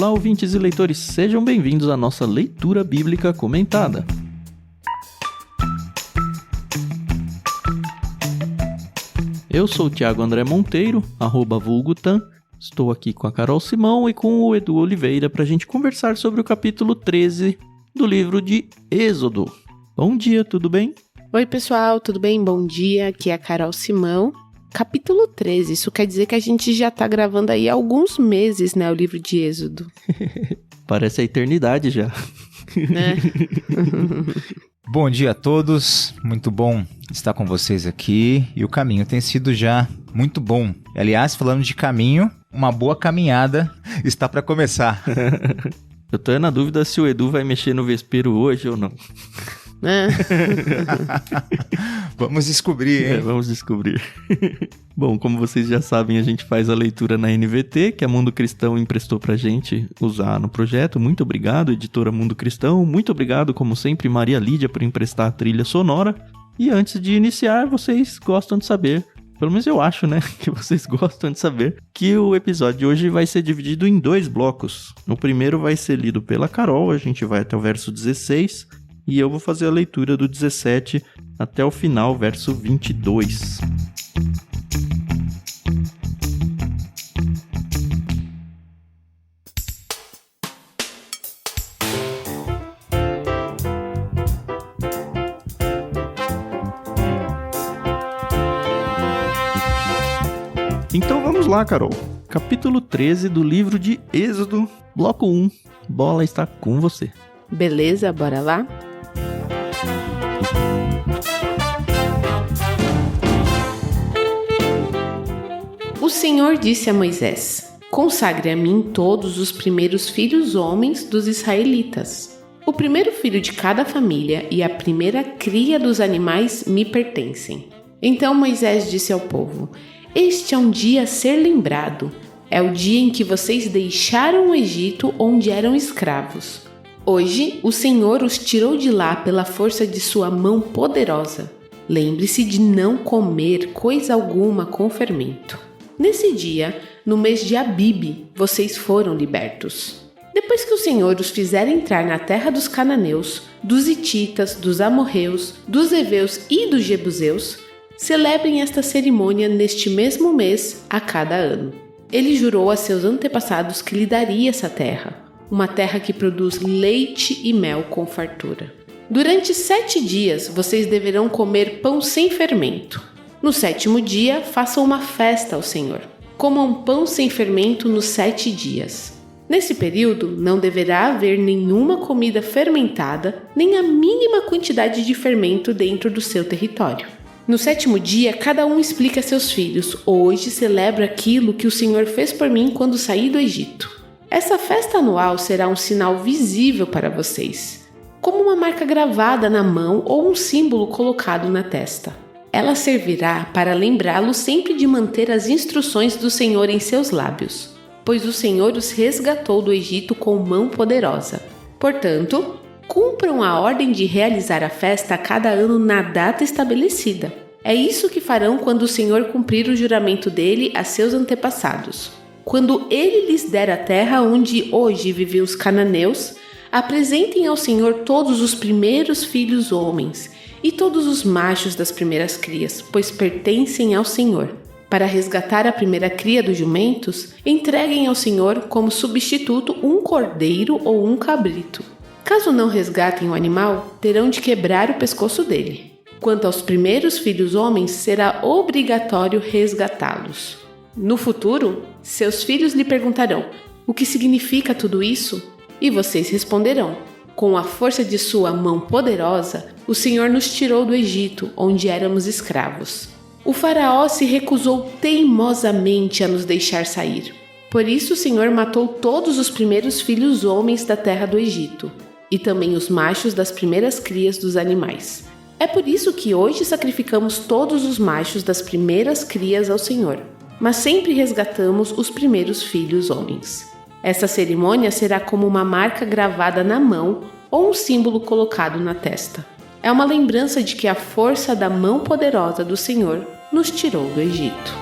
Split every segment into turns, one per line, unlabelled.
Olá, ouvintes e leitores, sejam bem-vindos à nossa leitura bíblica comentada. Eu sou o Thiago André Monteiro, @vulgutan. Estou aqui com a Carol Simão e com o Edu Oliveira para a gente conversar sobre o capítulo 13 do livro de Êxodo. Bom dia, tudo bem?
Oi pessoal, tudo bem? Bom dia, aqui é a Carol Simão. Capítulo 13, isso quer dizer que a gente já tá gravando aí há alguns meses, né, o livro de Êxodo.
Parece a eternidade já.
Né?
Bom dia a todos, muito bom estar com vocês aqui e o caminho tem sido já muito bom. Aliás, falando de caminho, uma boa caminhada está para começar.
Eu tô na dúvida se o Edu vai mexer no vespeiro hoje ou não.
Vamos descobrir, hein?
Vamos descobrir. Bom, como vocês já sabem, a gente faz a leitura na NVT, que a Mundo Cristão emprestou pra gente usar no projeto. Muito obrigado, editora Mundo Cristão. Muito obrigado, como sempre, Maria Lídia, por emprestar a trilha sonora. E antes de iniciar, vocês gostam de saber, pelo menos eu acho, né, que vocês gostam de saber, que o episódio de hoje vai ser dividido em 2 blocos. O primeiro vai ser lido pela Carol, a gente vai até o verso 16, e eu vou fazer a leitura do 17 até o final, verso 22. Então vamos lá, Carol. Capítulo 13 do livro de Êxodo, bloco 1. Bola está com você.
Beleza, bora lá? O Senhor disse a Moisés: consagre a mim todos os primeiros filhos homens dos israelitas. O primeiro filho de cada família e a primeira cria dos animais me pertencem. Então Moisés disse ao povo: este é um dia a ser lembrado. É o dia em que vocês deixaram o Egito, onde eram escravos. Hoje, o Senhor os tirou de lá pela força de sua mão poderosa. Lembre-se de não comer coisa alguma com fermento. Nesse dia, no mês de Abibe, vocês foram libertos. Depois que o Senhor os fizer entrar na terra dos cananeus, dos hititas, dos amorreus, dos heveus e dos jebuseus, celebrem esta cerimônia neste mesmo mês a cada ano. Ele jurou a seus antepassados que lhe daria essa terra, uma terra que produz leite e mel com fartura. Durante 7 dias vocês deverão comer pão sem fermento. No 7º dia, façam uma festa ao Senhor. Comam pão sem fermento nos 7 dias. Nesse período, não deverá haver nenhuma comida fermentada, nem a mínima quantidade de fermento dentro do seu território. No 7º dia, cada um explica a seus filhos: hoje celebro aquilo que o Senhor fez por mim quando saí do Egito. Essa festa anual será um sinal visível para vocês, como uma marca gravada na mão ou um símbolo colocado na testa. Ela servirá para lembrá-lo sempre de manter as instruções do Senhor em seus lábios, pois o Senhor os resgatou do Egito com mão poderosa. Portanto, cumpram a ordem de realizar a festa a cada ano na data estabelecida. É isso que farão quando o Senhor cumprir o juramento dele a seus antepassados. Quando ele lhes der a terra onde hoje vivem os cananeus, apresentem ao Senhor todos os primeiros filhos homens e todos os machos das primeiras crias, pois pertencem ao Senhor. Para resgatar a primeira cria dos jumentos, entreguem ao Senhor como substituto um cordeiro ou um cabrito. Caso não resgatem o animal, terão de quebrar o pescoço dele. Quanto aos primeiros filhos homens, será obrigatório resgatá-los. No futuro, seus filhos lhe perguntarão: o que significa tudo isso? E vocês responderão: com a força de sua mão poderosa, o Senhor nos tirou do Egito, onde éramos escravos. O faraó se recusou teimosamente a nos deixar sair. Por isso o Senhor matou todos os primeiros filhos homens da terra do Egito, e também os machos das primeiras crias dos animais. É por isso que hoje sacrificamos todos os machos das primeiras crias ao Senhor, mas sempre resgatamos os primeiros filhos homens. Essa cerimônia será como uma marca gravada na mão ou um símbolo colocado na testa. É uma lembrança de que a força da mão poderosa do Senhor nos tirou do Egito.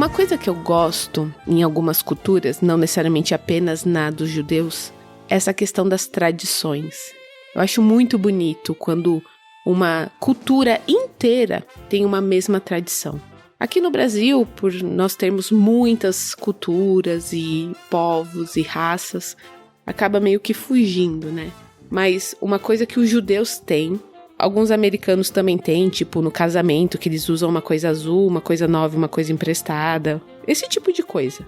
Uma coisa que eu gosto em algumas culturas, não necessariamente apenas na dos judeus, é essa questão das tradições. Eu acho muito bonito quando uma cultura inteira tem uma mesma tradição. Aqui no Brasil, por nós termos muitas culturas e povos e raças, acaba meio que fugindo, né? Mas uma coisa que os judeus têm, alguns americanos também têm, tipo no casamento, que eles usam uma coisa azul, uma coisa nova, uma coisa emprestada, esse tipo de coisa.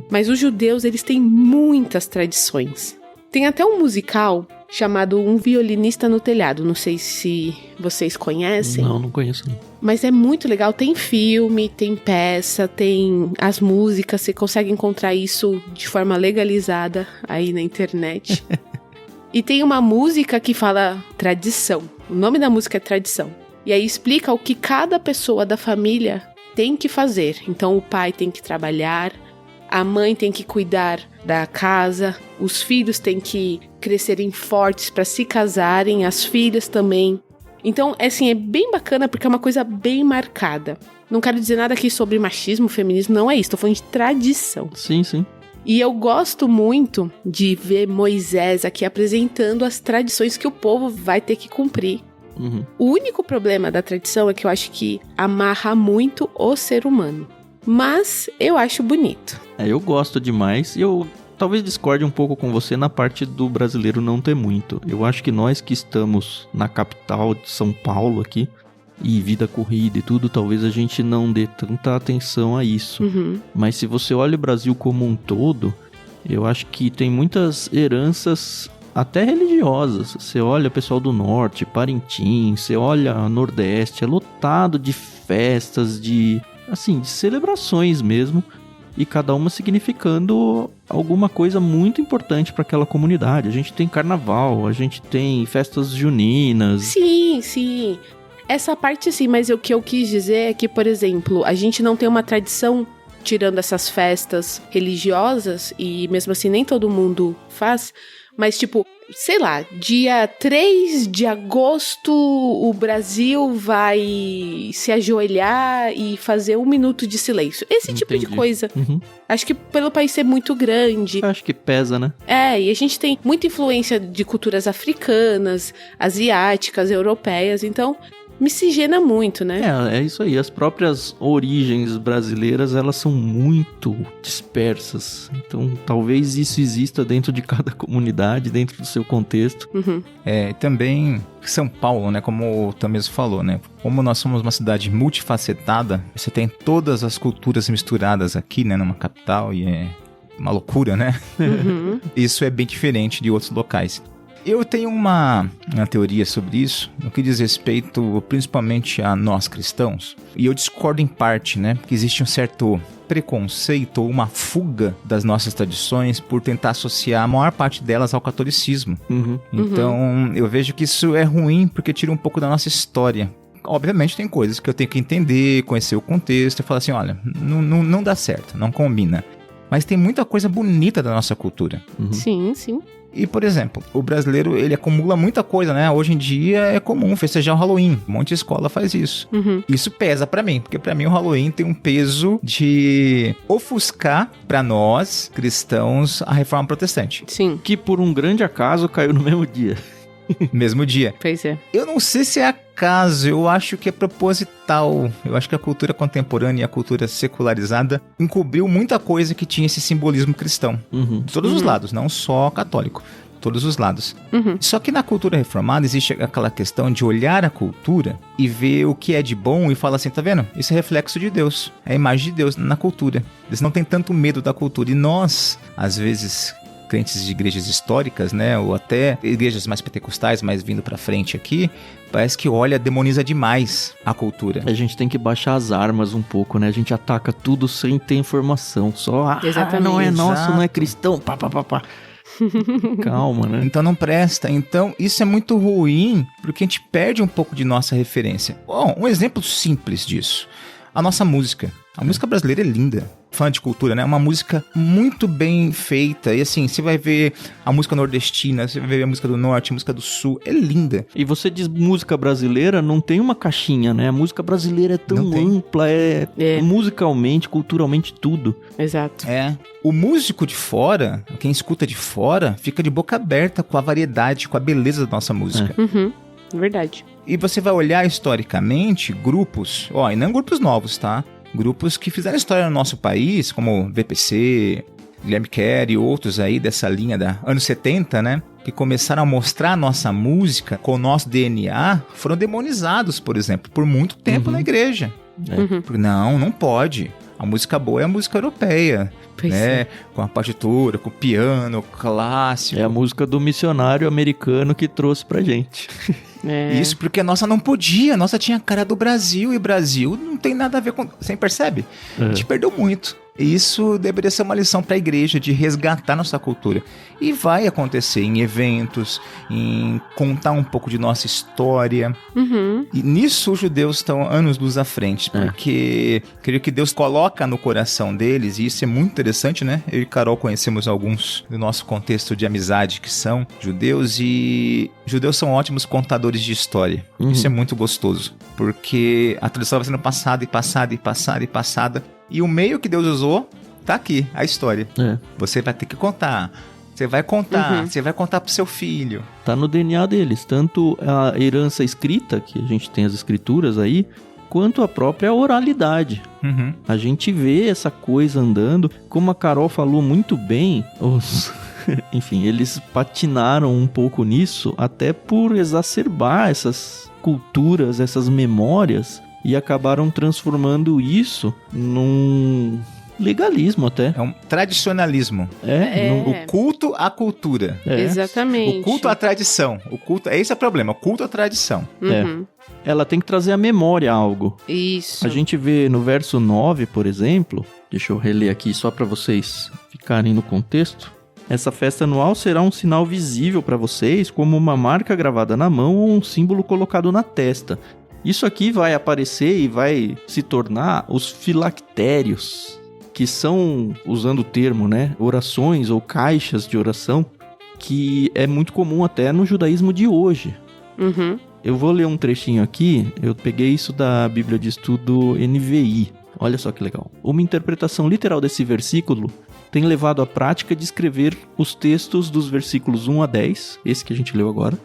Mas os judeus, eles têm muitas tradições. Tem até um musical chamado Um Violinista no Telhado. Não sei se vocês conhecem.
Não conheço. Não.
Mas é muito legal. Tem filme, tem peça, tem as músicas. Você consegue encontrar isso de forma legalizada aí na internet. E tem uma música que fala tradição. O nome da música é Tradição. E aí explica o que cada pessoa da família tem que fazer. Então o pai tem que trabalhar, a mãe tem que cuidar da casa, os filhos têm que crescerem fortes para se casarem, as filhas também. Então, assim, é bem bacana porque é uma coisa bem marcada. Não quero dizer nada aqui sobre machismo, feminismo, não é isso. Tô falando de tradição.
Sim, sim.
E eu gosto muito de ver Moisés aqui apresentando as tradições que o povo vai ter que cumprir. O único problema da tradição é que eu acho que amarra muito o ser humano. Mas eu acho bonito.
Eu gosto demais e eu talvez discorde um pouco com você na parte do brasileiro não ter muito. Eu acho que nós que estamos na capital de São Paulo aqui, e vida corrida e tudo, talvez a gente não dê tanta atenção a isso. Mas se você olha o Brasil como um todo, eu acho que tem muitas heranças até religiosas. Você olha o pessoal do norte, Parintins, você olha o Nordeste, é lotado de festas, de celebrações mesmo, e cada uma significando alguma coisa muito importante para aquela comunidade. A gente tem carnaval, a gente tem festas juninas.
Sim. Essa parte sim, mas o que eu quis dizer é que, por exemplo, a gente não tem uma tradição, tirando essas festas religiosas, e mesmo assim nem todo mundo faz, mas tipo, sei lá, dia 3 de agosto o Brasil vai se ajoelhar e fazer 1 minuto de silêncio. Esse tipo de coisa. Acho que pelo país ser muito grande.
Acho que pesa, né?
E a gente tem muita influência de culturas africanas, asiáticas, europeias, então miscigena muito, né?
É isso aí. As próprias origens brasileiras, elas são muito dispersas. Então, talvez isso exista dentro de cada comunidade, dentro do seu contexto.
Também São Paulo, né? Como o Tameso falou, né? Como nós somos uma cidade multifacetada, você tem todas as culturas misturadas aqui, né? Numa capital, e é uma loucura, né? Isso é bem diferente de outros locais. Eu tenho uma teoria sobre isso, no que diz respeito principalmente a nós cristãos, e eu discordo em parte, né, porque existe um certo preconceito ou uma fuga das nossas tradições por tentar associar a maior parte delas ao catolicismo. Então, eu vejo que isso é ruim porque tira um pouco da nossa história. Obviamente tem coisas que eu tenho que entender, conhecer o contexto e falar assim, olha, não dá certo, não combina. Mas tem muita coisa bonita da nossa cultura.
Sim.
E, por exemplo, o brasileiro, ele acumula muita coisa, né? Hoje em dia é comum festejar o Halloween. Um monte de escola faz isso. Isso pesa pra mim, porque pra mim o Halloween tem um peso de ofuscar pra nós, cristãos, a reforma protestante.
Sim.
Que por um grande acaso caiu no mesmo dia.
Mesmo dia.
Pois é.
Eu não sei se é acaso, eu acho que é proposital. Eu acho que a cultura contemporânea e a cultura secularizada encobriu muita coisa que tinha esse simbolismo cristão. De todos os lados, não só católico. Todos os lados. Só que na cultura reformada existe aquela questão de olhar a cultura e ver o que é de bom e falar assim, tá vendo? Isso é reflexo de Deus. É a imagem de Deus na cultura. Eles não têm tanto medo da cultura. E nós, às vezes, crentes de igrejas históricas, né, ou até igrejas mais pentecostais, mais vindo pra frente aqui, parece que demoniza demais a cultura.
A gente tem que baixar as armas um pouco, né? A gente ataca tudo sem ter informação. Só, não é nosso, não é cristão, pá. Calma, né?
Então não presta. Então isso é muito ruim, porque a gente perde um pouco de nossa referência. Bom, um exemplo simples disso. A nossa música. A música brasileira é linda. fã de cultura, né? Uma música muito bem feita. E assim, você vai ver a música nordestina, você vai ver a música do norte, a música do sul. É linda.
E você diz música brasileira, não tem uma caixinha, né? A música brasileira é tão ampla, é musicalmente, culturalmente, tudo.
Exato.
O músico de fora, quem escuta de fora, fica de boca aberta com a variedade, com a beleza da nossa música.
Verdade.
E você vai olhar historicamente grupos, e não grupos novos, tá? Grupos que fizeram história no nosso país, como VPC, Guilherme Kerr e outros aí dessa linha da anos 70, né? Que começaram a mostrar a nossa música com o nosso DNA, foram demonizados, por exemplo, por muito tempo na igreja. Porque não pode. A música boa é a música europeia, né? Com a partitura, com o piano, clássico.
É a música do missionário americano que trouxe pra gente.
Isso porque a nossa não podia, a nossa tinha a cara do Brasil, e Brasil não tem nada a ver com... Você percebe? A gente perdeu muito. E isso deveria ser uma lição para a igreja de resgatar nossa cultura. E vai acontecer em eventos, em contar um pouco de nossa história. E nisso os judeus estão anos-luz à frente, porque creio que Deus coloca no coração deles, e isso é muito interessante, né? Eu e Carol conhecemos alguns do nosso contexto de amizade que são judeus, e judeus são ótimos contadores de história. Isso é muito gostoso, porque a tradição vai sendo passada e passada e passada e passada. E o meio que Deus usou tá aqui, a história. Você vai ter que contar. Você vai contar. Você vai contar pro seu filho.
Tá no DNA deles. Tanto a herança escrita, que a gente tem as escrituras aí, quanto a própria oralidade. A gente vê essa coisa andando. Como a Carol falou muito bem, enfim, eles patinaram um pouco nisso, até por exacerbar essas culturas, essas memórias, e acabaram transformando isso num legalismo até.
É um tradicionalismo. O culto à cultura.
Exatamente.
O culto à tradição. Esse é o problema, o culto à tradição.
Ela tem que trazer à memória algo.
Isso.
A gente vê no verso 9, por exemplo, deixa eu reler aqui só para vocês ficarem no contexto. Essa festa anual será um sinal visível para vocês, como uma marca gravada na mão ou um símbolo colocado na testa. Isso aqui vai aparecer e vai se tornar os filactérios, que são, usando o termo, né, orações ou caixas de oração, que é muito comum até no judaísmo de hoje. Eu vou ler um trechinho aqui, eu peguei isso da Bíblia de Estudo NVI. Olha só que legal. Uma interpretação literal desse versículo tem levado à prática de escrever os textos dos versículos 1 a 10, esse que a gente leu agora,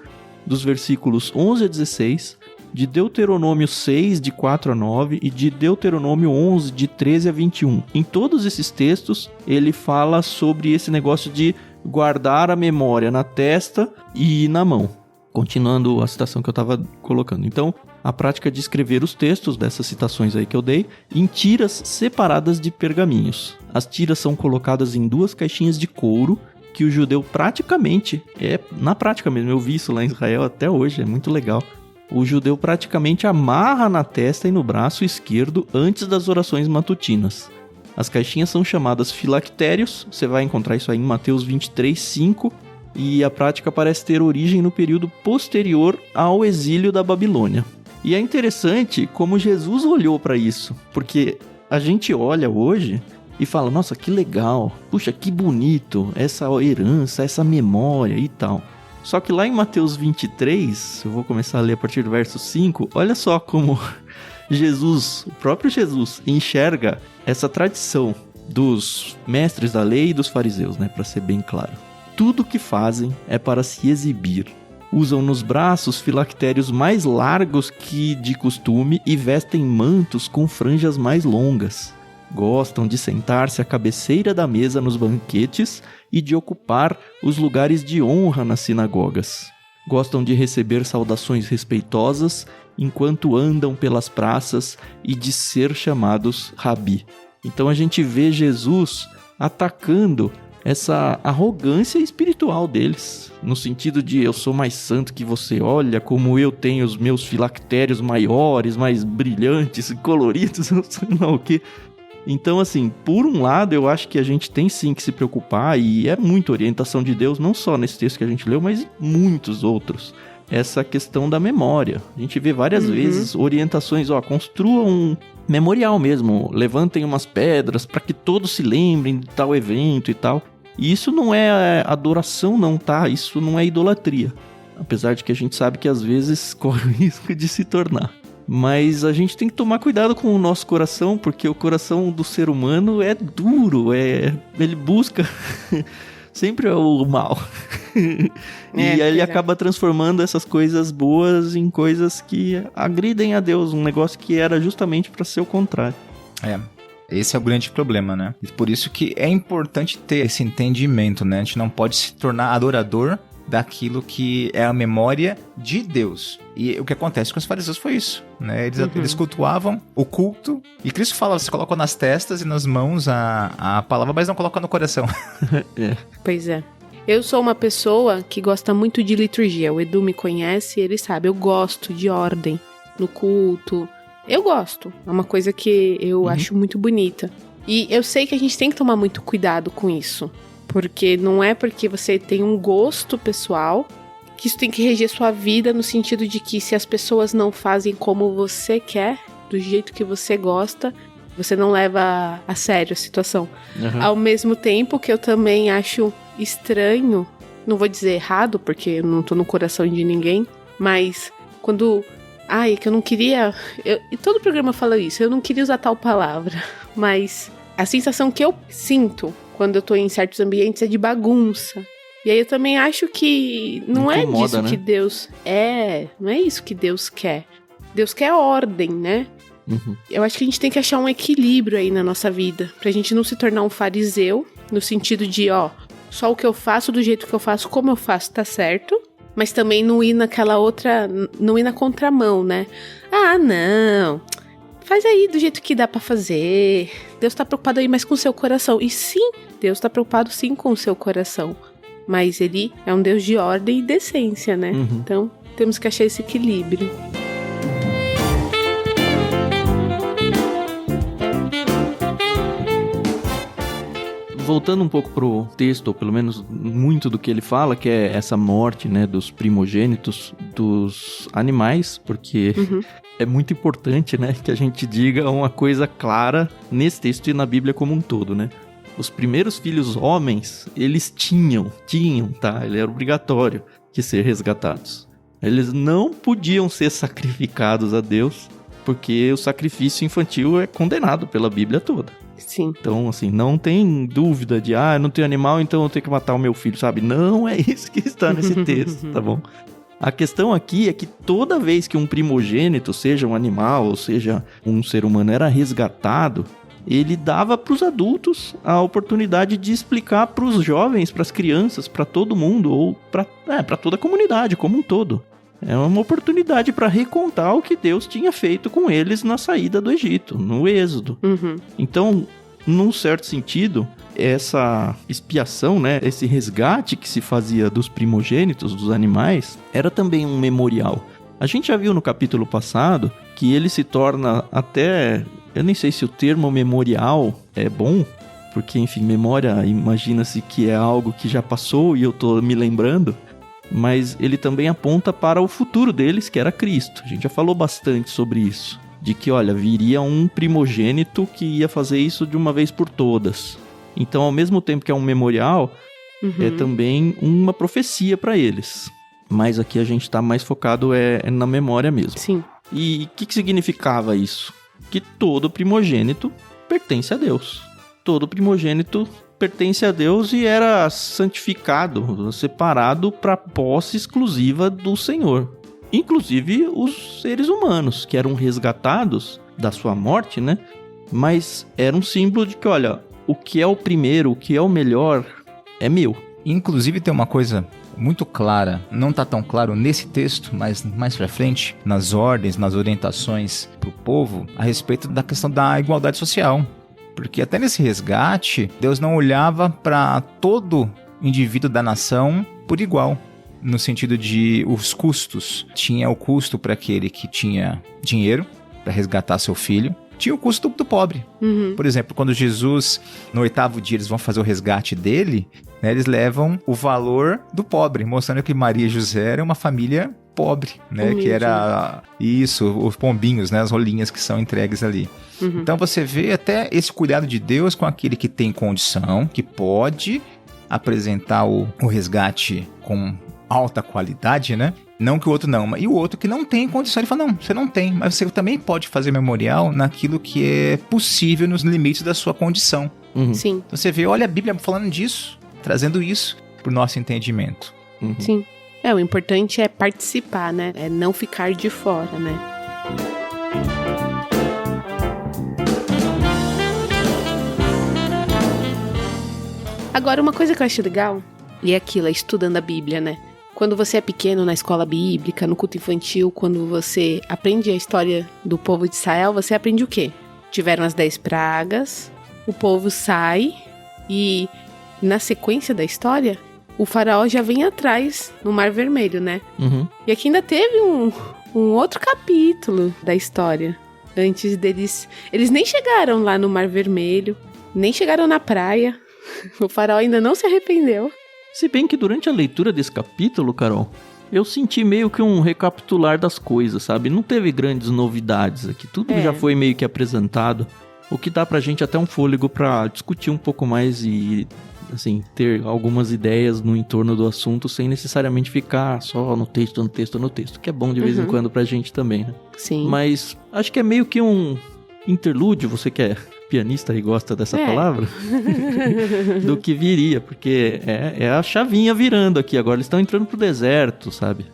dos versículos 11 a 16, de Deuteronômio 6, de 4 a 9, e de Deuteronômio 11, de 13 a 21. Em todos esses textos, ele fala sobre esse negócio de guardar a memória na testa e na mão. Continuando a citação que eu estava colocando. Então, a prática de escrever os textos dessas citações aí que eu dei em tiras separadas de pergaminhos. As tiras são colocadas em 2 caixinhas de couro que o judeu praticamente, na prática mesmo, eu vi isso lá em Israel até hoje, é muito legal. O judeu praticamente amarra na testa e no braço esquerdo antes das orações matutinas. As caixinhas são chamadas filactérios, você vai encontrar isso aí em Mateus 23, 5, e a prática parece ter origem no período posterior ao exílio da Babilônia. E é interessante como Jesus olhou para isso, porque a gente olha hoje e fala, nossa, que legal, puxa, que bonito, essa herança, essa memória e tal. Só que lá em Mateus 23, eu vou começar a ler a partir do verso 5, olha só como Jesus, o próprio Jesus, enxerga essa tradição dos mestres da lei e dos fariseus, né, para ser bem claro. Tudo que fazem é para se exibir. Usam nos braços filactérios mais largos que de costume e vestem mantos com franjas mais longas. Gostam de sentar-se à cabeceira da mesa nos banquetes e de ocupar os lugares de honra nas sinagogas. Gostam de receber saudações respeitosas enquanto andam pelas praças e de ser chamados Rabi. Então a gente vê Jesus atacando essa arrogância espiritual deles, no sentido de eu sou mais santo que você, olha como eu tenho os meus filactérios maiores, mais brilhantes, coloridos, não sei lá o que. Então, assim, por um lado, eu acho que a gente tem sim que se preocupar, e é muita orientação de Deus, não só nesse texto que a gente leu, mas em muitos outros. Essa questão da memória. A gente vê várias vezes orientações, construa memorial mesmo. Levantem umas pedras para que todos se lembrem de tal evento e tal. E isso não é adoração não, tá? Isso não é idolatria. Apesar de que a gente sabe que às vezes corre o risco de se tornar. Mas a gente tem que tomar cuidado com o nosso coração, porque o coração do ser humano é duro, ele busca sempre o mal. E ele acaba transformando essas coisas boas em coisas que agridem a Deus, um negócio que era justamente para ser o contrário.
Esse é o grande problema, né? E por isso que é importante ter esse entendimento, né? A gente não pode se tornar adorador daquilo que é a memória de Deus. E o que acontece com os fariseus foi isso, né? Eles cultuavam o culto, e Cristo fala, você coloca nas testas e nas mãos a palavra, mas não coloca no coração.
Pois é. Eu sou uma pessoa que gosta muito de liturgia. O Edu me conhece, ele sabe, eu gosto de ordem no culto. Eu gosto, é uma coisa que eu acho muito bonita. E eu sei que a gente tem que tomar muito cuidado com isso. Porque não é porque você tem um gosto pessoal que isso tem que reger sua vida, no sentido de que se as pessoas não fazem como você quer, do jeito que você gosta, você não leva a sério a situação. Ao mesmo tempo que eu também acho estranho, não vou dizer errado, porque eu não tô no coração de ninguém, mas quando... que eu não queria... E todo programa fala isso, eu não queria usar tal palavra, mas a sensação que eu sinto quando eu tô em certos ambientes é de bagunça. E aí eu também acho que não é disso, né? Que Deus... não é isso que Deus quer. Deus quer ordem, né? Eu acho que a gente tem que achar um equilíbrio aí na nossa vida, pra gente não se tornar um fariseu, no sentido de, só o que eu faço, do jeito que eu faço, como eu faço, tá certo. Mas também não ir naquela outra... Não ir na contramão, né? Não... Faz aí do jeito que dá pra fazer. Deus tá preocupado aí mais com o seu coração. E sim, Deus tá preocupado sim com o seu coração. Mas ele é um Deus de ordem e decência, né? Então, temos que achar esse equilíbrio.
Voltando um pouco pro texto, ou pelo menos muito do que ele fala, que é essa morte, né, dos primogênitos dos animais, porque é muito importante, né, que a gente diga uma coisa clara nesse texto e na Bíblia como um todo, né? Os primeiros filhos homens, eles tinham, tá? Ele era obrigatório de ser resgatados. Eles não podiam ser sacrificados a Deus, porque o sacrifício infantil é condenado pela Bíblia toda.
Sim.
Então, assim, não tem dúvida de, eu não tenho animal, então eu tenho que matar o meu filho, sabe? Não é isso que está nesse texto, tá bom? A questão aqui é que toda vez que um primogênito, seja um animal ou seja um ser humano, era resgatado, ele dava para os adultos a oportunidade de explicar para os jovens, para as crianças, para todo mundo, ou para toda a comunidade como um todo. É uma oportunidade para recontar o que Deus tinha feito com eles na saída do Egito, no Êxodo. Então, num certo sentido, essa expiação, né, esse resgate que se fazia dos primogênitos, dos animais, era também um memorial. A gente já viu no capítulo passado que ele se torna até... Eu nem sei se o termo memorial é bom, porque, enfim, memória, imagina-se que é algo que já passou e eu tô me lembrando. Mas ele também aponta para o futuro deles, que era Cristo. A gente já falou bastante sobre isso. De que, viria um primogênito que ia fazer isso de uma vez por todas. Então, ao mesmo tempo que é um memorial, é também uma profecia para eles. Mas aqui a gente está mais focado na memória mesmo.
Sim.
E o que significava isso? Que todo primogênito pertence a Deus. Todo primogênito pertence a Deus e era santificado, separado para posse exclusiva do Senhor. Inclusive os seres humanos, que eram resgatados da sua morte, né? Mas era um símbolo de que, o que é o primeiro, o que é o melhor, é meu.
Inclusive tem uma coisa muito clara, não está tão claro nesse texto, mas mais pra frente, nas ordens, nas orientações pro povo, a respeito da questão da igualdade social. Porque até nesse resgate, Deus não olhava para todo indivíduo da nação por igual. No sentido de os custos. Tinha o custo para aquele que tinha dinheiro para resgatar seu filho. Tinha o custo do pobre. Por exemplo, quando Jesus, no 8º dia, eles vão fazer o resgate dele, né, eles levam o valor do pobre, mostrando que Maria e José eram uma família pobre, né?
Humilde,
que era isso, os pombinhos, né? As rolinhas que são entregues ali. Então você vê até esse cuidado de Deus com aquele que tem condição, que pode apresentar o resgate com alta qualidade, né? Não que o outro não, e o outro que não tem condição, ele fala, não, você não tem, mas você também pode fazer memorial naquilo que é possível nos limites da sua condição.
Sim.
Você vê, olha a Bíblia falando disso, trazendo isso pro nosso entendimento.
Sim. O importante é participar, né? É não ficar de fora, né? Agora, uma coisa que eu acho legal, e é aquilo, é estudando a Bíblia, né? Quando você é pequeno na escola bíblica, no culto infantil, quando você aprende a história do povo de Israel, você aprende o quê? Tiveram as 10 pragas, o povo sai e, na sequência da história, o faraó já vem atrás no Mar Vermelho, né? E aqui ainda teve um outro capítulo da história. Antes deles... Eles nem chegaram lá no Mar Vermelho, nem chegaram na praia. O faraó ainda não se arrependeu.
Se bem que durante a leitura desse capítulo, Carol, eu senti meio que um recapitular das coisas, sabe? Não teve grandes novidades aqui. Tudo já foi meio que apresentado. O que dá pra gente até um fôlego pra discutir um pouco mais e, assim, ter algumas ideias no entorno do assunto sem necessariamente ficar só no texto, que é bom de vez em quando pra gente também, né?
Sim.
Mas acho que é meio que um interlúdio, você que é pianista e gosta dessa palavra, do que viria, porque é a chavinha virando aqui, agora eles estão entrando pro deserto, sabe?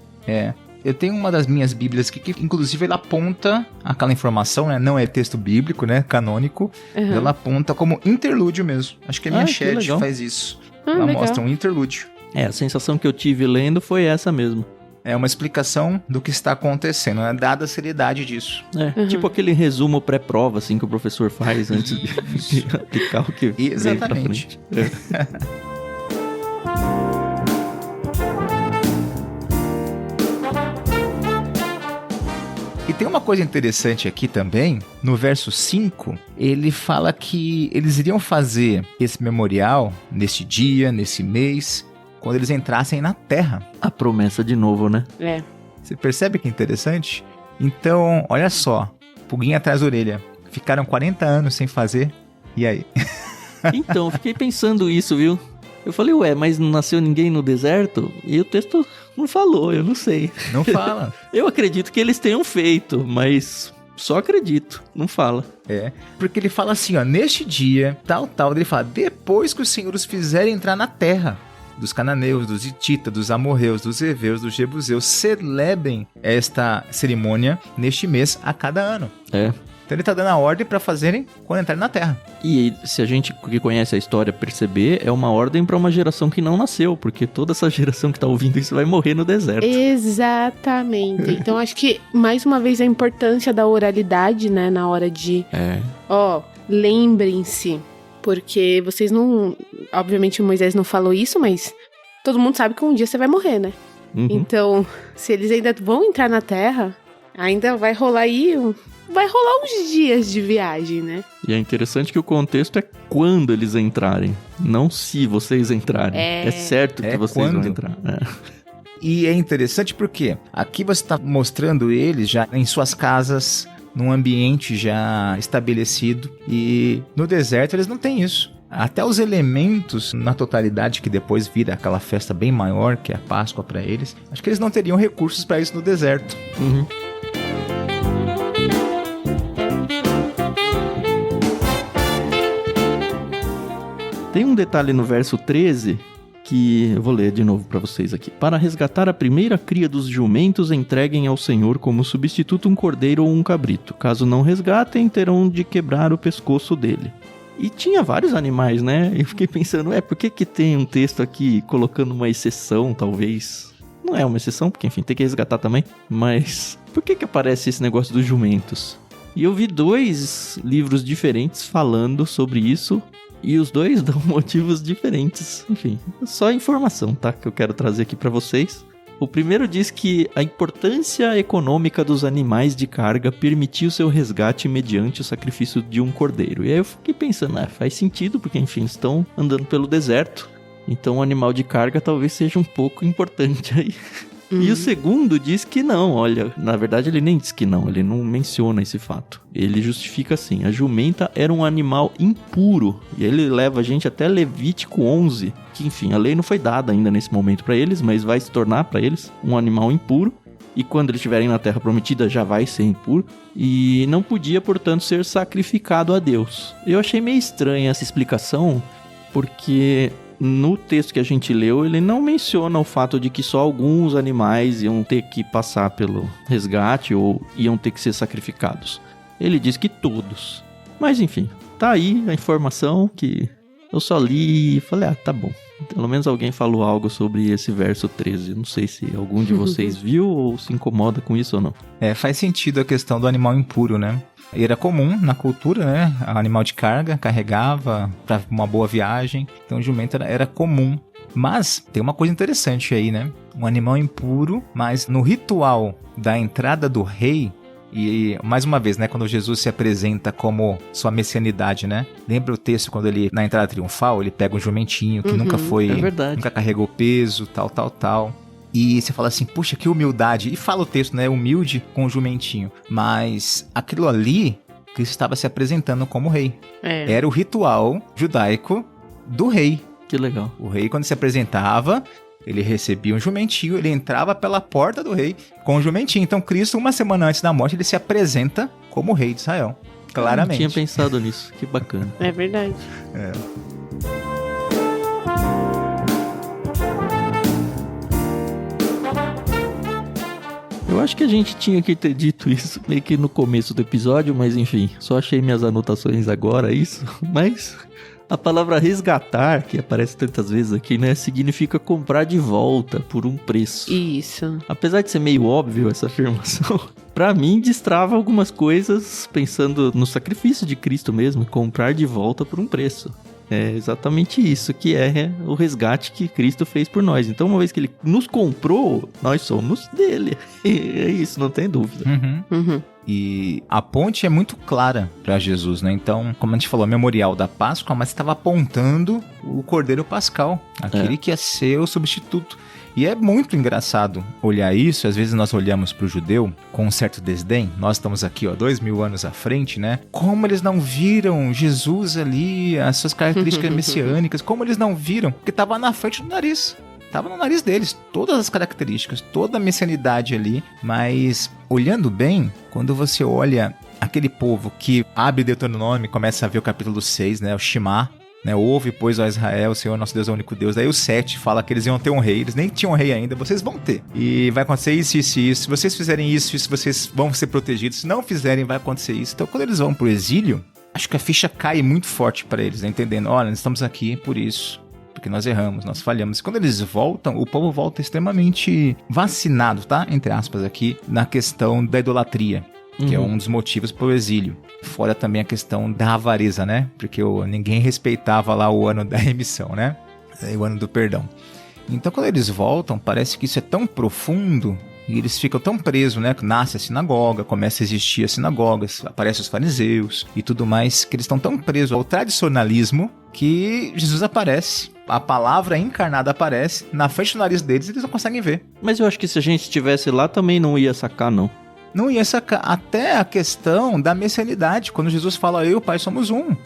Eu tenho uma das minhas bíblias que inclusive ela aponta aquela informação, né? Não é texto bíblico, né? Canônico, mas ela aponta como interlúdio mesmo. Acho que a minha chat faz isso. Ela
legal.
mostra um interlúdio.
A sensação que eu tive lendo foi essa mesmo.
É uma explicação do que está acontecendo, né? Dada a seriedade disso.
Tipo aquele resumo pré-prova, assim, que o professor faz antes de aplicar o que vem pra
Exatamente.
frente.
E tem uma coisa interessante aqui também, no verso 5, ele fala que eles iriam fazer esse memorial neste dia, nesse mês, quando eles entrassem na terra.
A promessa de novo, né?
Você percebe que é interessante? Então, olha só, pulguinha atrás da orelha. Ficaram 40 anos sem fazer, e aí?
Então, eu fiquei pensando isso, viu? Eu falei, mas não nasceu ninguém no deserto? E o texto não falou, eu não sei.
Não fala.
Eu acredito que eles tenham feito, mas só acredito, não fala.
Porque ele fala assim, ó, neste dia, tal, ele fala, depois que o Senhor os fizer entrar na terra, dos cananeus, dos hititas, dos amorreus, dos heveus, dos jebuseus, celebrem esta cerimônia neste mês a cada ano. Então ele tá dando a ordem para fazerem quando entrarem na terra.
E se a gente que conhece a história perceber, é uma ordem para uma geração que não nasceu, porque toda essa geração que tá ouvindo isso vai morrer no deserto.
Exatamente. Então acho que, mais uma vez, a importância da oralidade, né, na hora de... lembrem-se, porque vocês não... Obviamente o Moisés não falou isso, mas todo mundo sabe que um dia você vai morrer, né? Então, se eles ainda vão entrar na terra, ainda vai rolar aí... Vai rolar uns dias de viagem, né?
E é interessante que o contexto é quando eles entrarem, não se vocês entrarem. É certo que vocês vão entrar.
E é interessante porque aqui você está mostrando eles já em suas casas, num ambiente já estabelecido. E no deserto eles não têm isso. Até os elementos na totalidade, que depois vira aquela festa bem maior, que é a Páscoa para eles, acho que eles não teriam recursos para isso no deserto.
Tem um detalhe no verso 13 que eu vou ler de novo para vocês aqui. Para resgatar a primeira cria dos jumentos, entreguem ao Senhor como substituto um cordeiro ou um cabrito. Caso não resgatem, terão de quebrar o pescoço dele. E tinha vários animais, né? Eu fiquei pensando, por que tem um texto aqui colocando uma exceção, talvez? Não é uma exceção, porque enfim, tem que resgatar também. Mas por que aparece esse negócio dos jumentos? E eu vi 2 livros diferentes falando sobre isso. E os 2 dão motivos diferentes. Enfim, só informação, tá? Que eu quero trazer aqui pra vocês. O primeiro diz que a importância econômica dos animais de carga permitiu seu resgate mediante o sacrifício de um cordeiro. E aí eu fiquei pensando, faz sentido, porque enfim, estão andando pelo deserto. Então o animal de carga talvez seja um pouco importante aí E o segundo diz que não, olha, na verdade ele nem diz que não, ele não menciona esse fato. Ele justifica assim, a jumenta era um animal impuro, e ele leva a gente até Levítico 11, que enfim, a lei não foi dada ainda nesse momento para eles, mas vai se tornar para eles um animal impuro, e quando eles estiverem na Terra Prometida já vai ser impuro, e não podia, portanto, ser sacrificado a Deus. Eu achei meio estranha essa explicação, porque no texto que a gente leu, ele não menciona o fato de que só alguns animais iam ter que passar pelo resgate ou iam ter que ser sacrificados. Ele diz que todos. Mas enfim, tá aí a informação que eu só li e falei, tá bom. Pelo menos alguém falou algo sobre esse verso 13. Não sei se algum de vocês viu ou se incomoda com isso ou não.
Faz sentido a questão do animal impuro, né? Era comum na cultura, né? Animal de carga, carregava para uma boa viagem. Então o jumento era comum. Mas tem uma coisa interessante aí, né? Um animal impuro, mas no ritual da entrada do rei, e mais uma vez, né, quando Jesus se apresenta como sua messianidade, né? Lembra o texto quando ele, na entrada triunfal, ele pega um jumentinho que nunca foi, nunca carregou peso, tal. E você fala assim, puxa, que humildade. E fala o texto, né, humilde com o jumentinho. Mas aquilo ali, Cristo estava se apresentando como rei. Era o ritual judaico do rei.
Que legal.
O rei, quando se apresentava, ele recebia um jumentinho, ele entrava pela porta do rei com o jumentinho. Então Cristo, uma semana antes da morte, ele se apresenta como rei de Israel. Claramente.
Eu não tinha pensado nisso, que bacana.
É verdade.
Eu acho que a gente tinha que ter dito isso meio que no começo do episódio, mas enfim, só achei minhas anotações agora, isso. Mas a palavra resgatar, que aparece tantas vezes aqui, né, significa comprar de volta por um preço.
Isso.
Apesar de ser meio óbvio essa afirmação, pra mim destrava algumas coisas pensando no sacrifício de Cristo mesmo, comprar de volta por um preço. É exatamente isso que é o resgate que Cristo fez por nós. Então, uma vez que ele nos comprou, nós somos dele. É isso, não tem dúvida.
E a ponte é muito clara para Jesus, né? Então, como a gente falou, memorial da Páscoa, mas estava apontando o Cordeiro Pascal, aquele que ia ser o substituto. E é muito engraçado olhar isso. Às vezes nós olhamos para o judeu com um certo desdém. Nós estamos aqui, 2000 anos à frente, né? Como eles não viram Jesus ali, as suas características messiânicas, como eles não viram? Porque estava na frente do nariz. Estava no nariz deles, todas as características, toda a messianidade ali. Mas, olhando bem, quando você olha aquele povo que abre Deuteronômio e começa a ver o capítulo 6, né? O Shema, né? Ouve, pois, ó Israel, o Senhor nosso Deus é o único Deus. Daí o 7 fala que eles iam ter um rei. Eles nem tinham um rei ainda, vocês vão ter. E vai acontecer isso, isso e isso. Se vocês fizerem isso, vocês vão ser protegidos. Se não fizerem, vai acontecer isso. Então, quando eles vão pro exílio, acho que a ficha cai muito forte para eles, né? Entendendo, olha, nós estamos aqui por isso. Porque nós erramos, nós falhamos. E quando eles voltam, o povo volta extremamente vacinado, tá? Entre aspas aqui, na questão da idolatria. Que é um dos motivos para o exílio. Fora também a questão da avareza, né? Porque ninguém respeitava lá o ano da remissão, né? O ano do perdão. Então, quando eles voltam, parece que isso é tão profundo e eles ficam tão presos, né? Nasce a sinagoga, começa a existir as sinagogas, aparecem os fariseus e tudo mais, que eles estão tão presos ao tradicionalismo que Jesus aparece. A palavra encarnada aparece na frente do nariz deles e eles não conseguem ver.
Mas eu acho que se a gente estivesse lá também não ia sacar, não.
Não ia sacar. Até a questão da messianidade, quando Jesus fala, eu e o Pai somos um.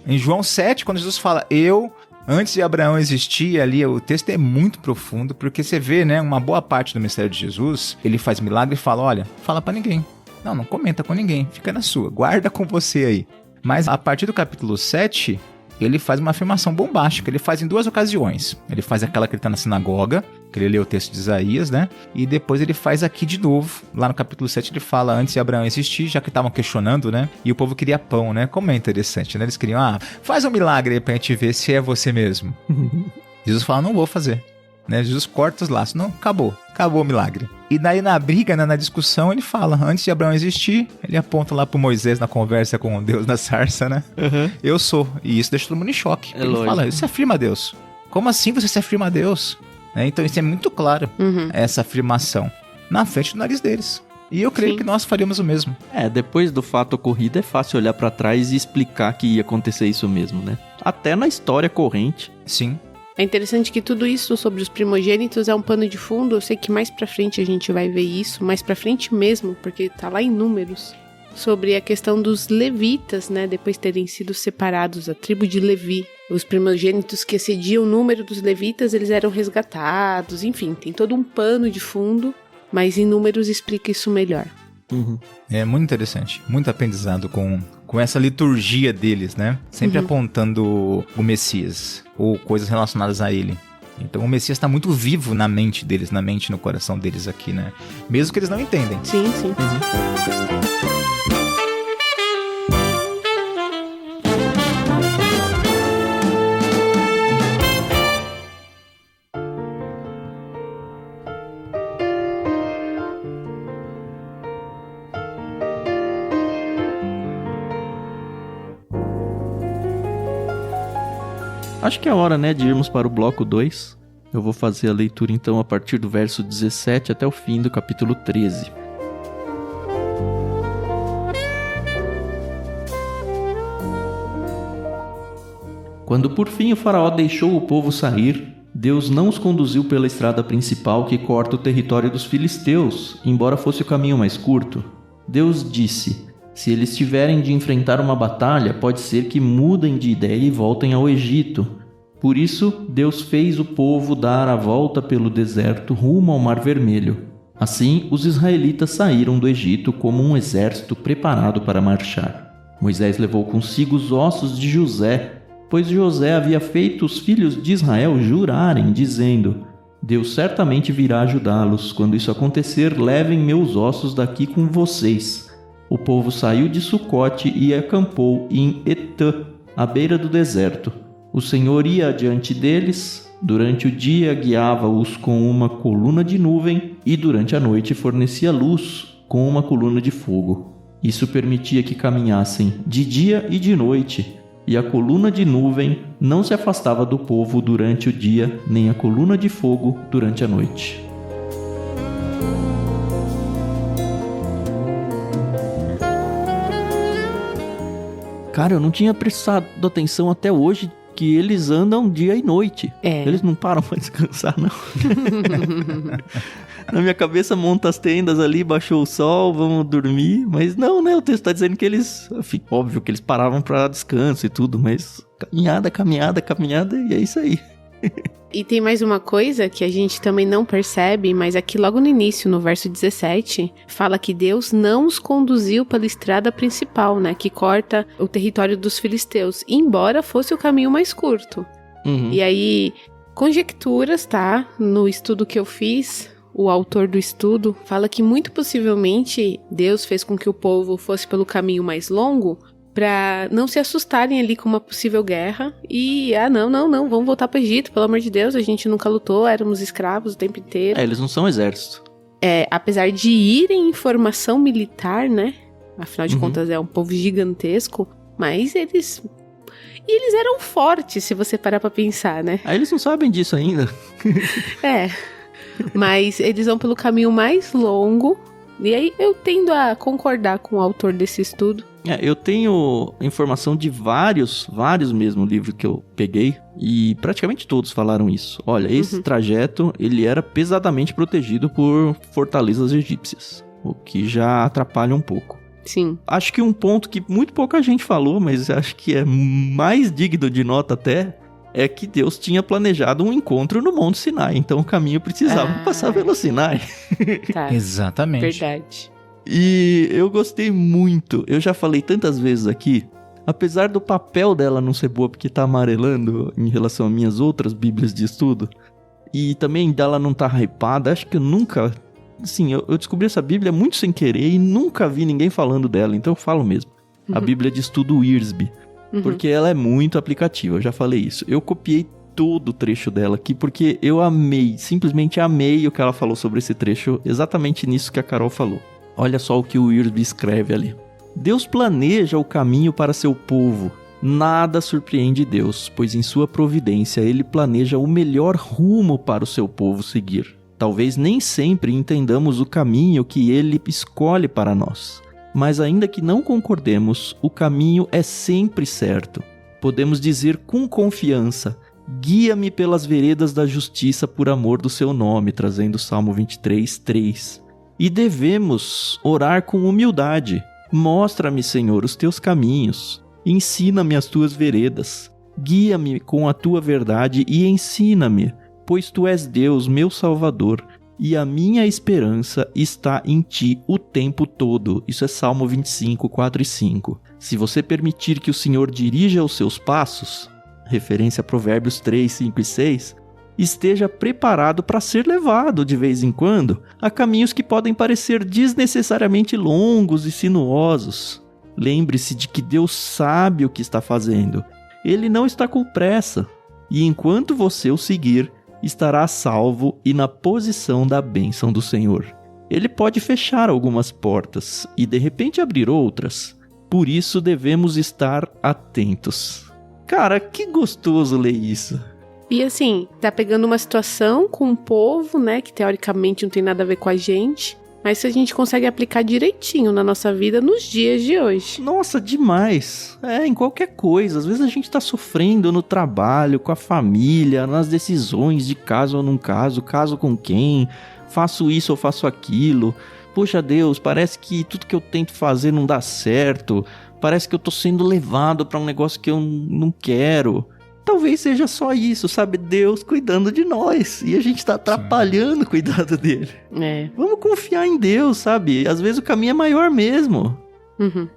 Em João 7, quando Jesus fala, eu, antes de Abraão existir, ali o texto é muito profundo, porque você vê, né, uma boa parte do mistério de Jesus, ele faz milagre e fala, olha, fala pra ninguém. Não comenta com ninguém, fica na sua, guarda com você aí. Mas a partir do capítulo 7... ele faz uma afirmação bombástica, ele faz em duas ocasiões. Ele faz aquela que ele está na sinagoga, que ele lê o texto de Isaías, né? E depois ele faz aqui de novo. Lá no capítulo 7 ele fala, antes de Abraão existir, já que estavam questionando, né? E o povo queria pão, né? Como é interessante, né? Eles queriam, faz um milagre aí pra gente ver se é você mesmo. Jesus fala, não vou fazer. Né? Jesus corta os laços. Não, acabou o milagre. E daí na briga, né, na discussão, ele fala, antes de Abraão existir, ele aponta lá pro Moisés na conversa com Deus na sarça, né? Eu sou. E isso deixa todo mundo em choque. Ele fala, você afirma a Deus. Como assim você se afirma a Deus? Né? Então isso é muito claro, essa afirmação, na frente do nariz deles. E eu creio que nós faríamos o mesmo.
Depois do fato ocorrido, é fácil olhar pra trás e explicar que ia acontecer isso mesmo, né? Até na história corrente.
Sim.
É interessante que tudo isso sobre os primogênitos é um pano de fundo. Eu sei que mais pra frente a gente vai ver isso, mais pra frente mesmo, porque tá lá em Números, sobre a questão dos levitas, né, depois terem sido separados, a tribo de Levi. Os primogênitos que excediam o número dos levitas, eles eram resgatados, enfim, tem todo um pano de fundo, mas em Números explica isso melhor.
Uhum.
É muito interessante, muito aprendizado com essa liturgia deles, né? Sempre apontando o Messias, ou coisas relacionadas a ele. Então o Messias está muito vivo na mente deles, na mente e no coração deles aqui, né? Mesmo que eles não entendem.
Sim.
Acho que é hora, né, de irmos para o bloco 2. Eu vou fazer a leitura então a partir do verso 17 até o fim do capítulo 13. Quando por fim o faraó deixou o povo sair, Deus não os conduziu pela estrada principal que corta o território dos filisteus, embora fosse o caminho mais curto. Deus disse: se eles tiverem de enfrentar uma batalha, pode ser que mudem de ideia e voltem ao Egito. Por isso, Deus fez o povo dar a volta pelo deserto rumo ao Mar Vermelho. Assim, os israelitas saíram do Egito como um exército preparado para marchar. Moisés levou consigo os ossos de José, pois José havia feito os filhos de Israel jurarem, dizendo: Deus certamente virá ajudá-los. Quando isso acontecer, levem meus ossos daqui com vocês. O povo saiu de Sucote e acampou em Etã, à beira do deserto. O Senhor ia adiante deles, durante o dia guiava-os com uma coluna de nuvem e durante a noite fornecia luz com uma coluna de fogo. Isso permitia que caminhassem de dia e de noite, e a coluna de nuvem não se afastava do povo durante o dia, nem a coluna de fogo durante a noite. Cara, eu não tinha prestado atenção até hoje que eles andam dia e noite. Eles não param pra descansar, não. Na minha cabeça monta as tendas ali, baixou o sol, vamos dormir. Mas não, né? O texto tá dizendo que eles... Óbvio que eles paravam pra descanso e tudo, mas caminhada, e é isso aí.
E tem mais uma coisa que a gente também não percebe, mas aqui logo no início, no verso 17, fala que Deus não os conduziu pela estrada principal, né, que corta o território dos filisteus, embora fosse o caminho mais curto. E aí, conjecturas, tá? No estudo que eu fiz, o autor do estudo fala que muito possivelmente Deus fez com que o povo fosse pelo caminho mais longo, pra não se assustarem ali com uma possível guerra e, não, vamos voltar pro Egito, pelo amor de Deus, a gente nunca lutou, éramos escravos o tempo inteiro.
Eles não são exército.
Apesar de irem em formação militar, né, afinal de contas é um povo gigantesco, mas eles eram fortes, se você parar pra pensar, né.
Eles não sabem disso ainda.
Mas eles vão pelo caminho mais longo, e aí eu tendo a concordar com o autor desse estudo.
Eu tenho informação de vários mesmo livros que eu peguei e praticamente todos falaram isso. Olha, esse trajeto, ele era pesadamente protegido por fortalezas egípcias, o que já atrapalha um pouco.
Sim.
Acho que um ponto que muito pouca gente falou, mas acho que é mais digno de nota até, é que Deus tinha planejado um encontro no Monte Sinai, então o caminho precisava passar pelo Sinai.
Tá.
Exatamente.
Verdade.
E eu gostei muito, eu já falei tantas vezes aqui, apesar do papel dela não ser boa porque tá amarelando em relação a minhas outras bíblias de estudo, e também dela não tá hypada, acho que eu nunca, assim, eu descobri essa bíblia muito sem querer e nunca vi ninguém falando dela, então eu falo mesmo. A bíblia de estudo Wiersbe, porque ela é muito aplicativa, eu já falei isso. Eu copiei todo o trecho dela aqui porque eu simplesmente amei o que ela falou sobre esse trecho, exatamente nisso que a Carol falou. Olha só o que o Wiersbe escreve ali. Deus planeja o caminho para seu povo. Nada surpreende Deus, pois em sua providência ele planeja o melhor rumo para o seu povo seguir. Talvez nem sempre entendamos o caminho que ele escolhe para nós. Mas ainda que não concordemos, o caminho é sempre certo. Podemos dizer com confiança: Guia-me pelas veredas da justiça por amor do seu nome, trazendo o Salmo 23, 3. E devemos orar com humildade. Mostra-me, Senhor, os teus caminhos. Ensina-me as tuas veredas. Guia-me com a tua verdade e ensina-me, pois tu és Deus, meu Salvador, e a minha esperança está em ti o tempo todo. Isso é Salmo 25, 4 e 5. Se você permitir que o Senhor dirija os seus passos, referência a Provérbios 3, 5 e 6, esteja preparado para ser levado de vez em quando a caminhos que podem parecer desnecessariamente longos e sinuosos. Lembre-se de que Deus sabe o que está fazendo. Ele não está com pressa. E enquanto você o seguir, estará salvo e na posição da bênção do Senhor. Ele pode fechar algumas portas e de repente abrir outras. Por isso devemos estar atentos. Cara, que gostoso ler isso.
E assim, tá pegando uma situação com um povo, né, que teoricamente não tem nada a ver com a gente, mas se a gente consegue aplicar direitinho na nossa vida nos dias de hoje.
Nossa, demais. Em qualquer coisa. Às vezes a gente tá sofrendo no trabalho, com a família, nas decisões de caso ou não caso com quem, faço isso ou faço aquilo. Poxa Deus, parece que tudo que eu tento fazer não dá certo. Parece que eu tô sendo levado pra um negócio que eu não quero. Talvez seja só isso, sabe? Deus cuidando de nós. E a gente tá atrapalhando o cuidado dele. Vamos confiar em Deus, sabe? Às vezes o caminho é maior mesmo.
Uhum.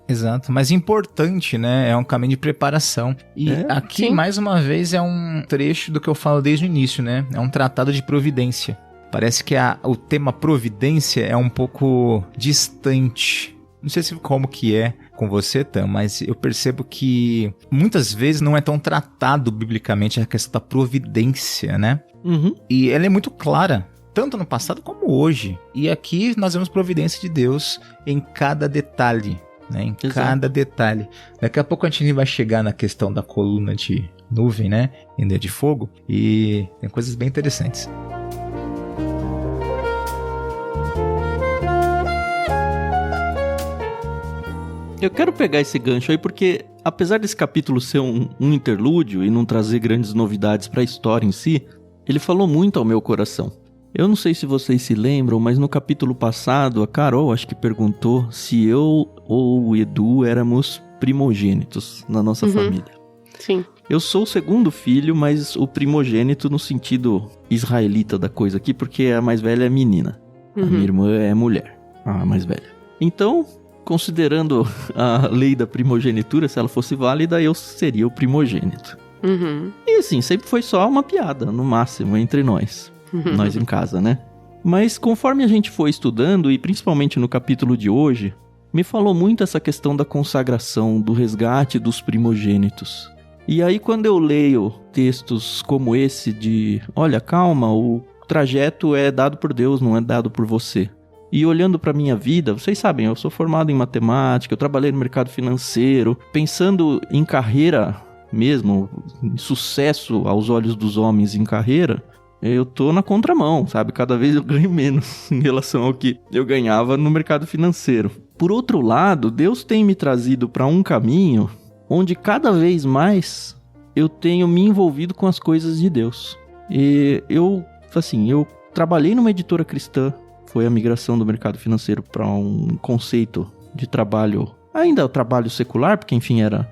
Exato, mas importante, né? É um caminho de preparação. E aqui,
sim,
mais uma vez, é um trecho do que eu falo desde o início, né? É um tratado de providência. Parece que o tema providência é um pouco distante. Não sei como que é com você, Tam, mas eu percebo que muitas vezes não é tão tratado biblicamente a questão da providência, né?
Uhum.
E ela é muito clara, tanto no passado como hoje. E aqui nós vemos providência de Deus em cada detalhe, né? Em cada detalhe. Daqui a pouco a gente vai chegar na questão da coluna de nuvem, né? Ainda de fogo. E tem coisas bem interessantes.
Eu quero pegar esse gancho aí porque, apesar desse capítulo ser um interlúdio e não trazer grandes novidades para a história em si, ele falou muito ao meu coração. Eu não sei se vocês se lembram, mas no capítulo passado, a Carol acho que perguntou se eu ou o Edu éramos primogênitos na nossa família.
Sim.
Eu sou o segundo filho, mas o primogênito no sentido israelita da coisa aqui, porque a mais velha é menina. A minha irmã é mulher, a mais velha. Então, considerando a lei da primogenitura, se ela fosse válida, eu seria o primogênito. E assim, sempre foi só uma piada, no máximo, entre nós. Nós em casa, né? Mas conforme a gente foi estudando, e principalmente no capítulo de hoje, me falou muito essa questão da consagração, do resgate dos primogênitos. E aí quando eu leio textos como esse de, olha, calma, o trajeto é dado por Deus, não é dado por você. E olhando para minha vida, vocês sabem, eu sou formado em matemática, eu trabalhei no mercado financeiro, pensando em carreira mesmo, em sucesso aos olhos dos homens em carreira, eu tô na contramão, sabe? Cada vez eu ganho menos em relação ao que eu ganhava no mercado financeiro. Por outro lado, Deus tem me trazido para um caminho onde cada vez mais eu tenho me envolvido com as coisas de Deus. E eu trabalhei numa editora cristã. Foi a migração do mercado financeiro para um conceito de trabalho, ainda o trabalho secular, porque enfim era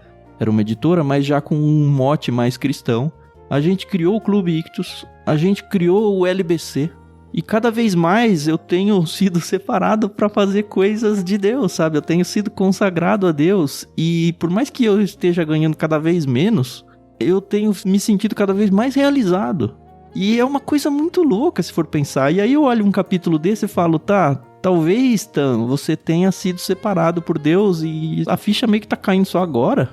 uma editora, mas já com um mote mais cristão. A gente criou o Clube Ictus, a gente criou o LBC, e cada vez mais eu tenho sido separado para fazer coisas de Deus, sabe? Eu tenho sido consagrado a Deus, e por mais que eu esteja ganhando cada vez menos, eu tenho me sentido cada vez mais realizado. E é uma coisa muito louca se for pensar. E aí eu olho um capítulo desse e falo, talvez, Tam, você tenha sido separado por Deus e a ficha meio que tá caindo só agora.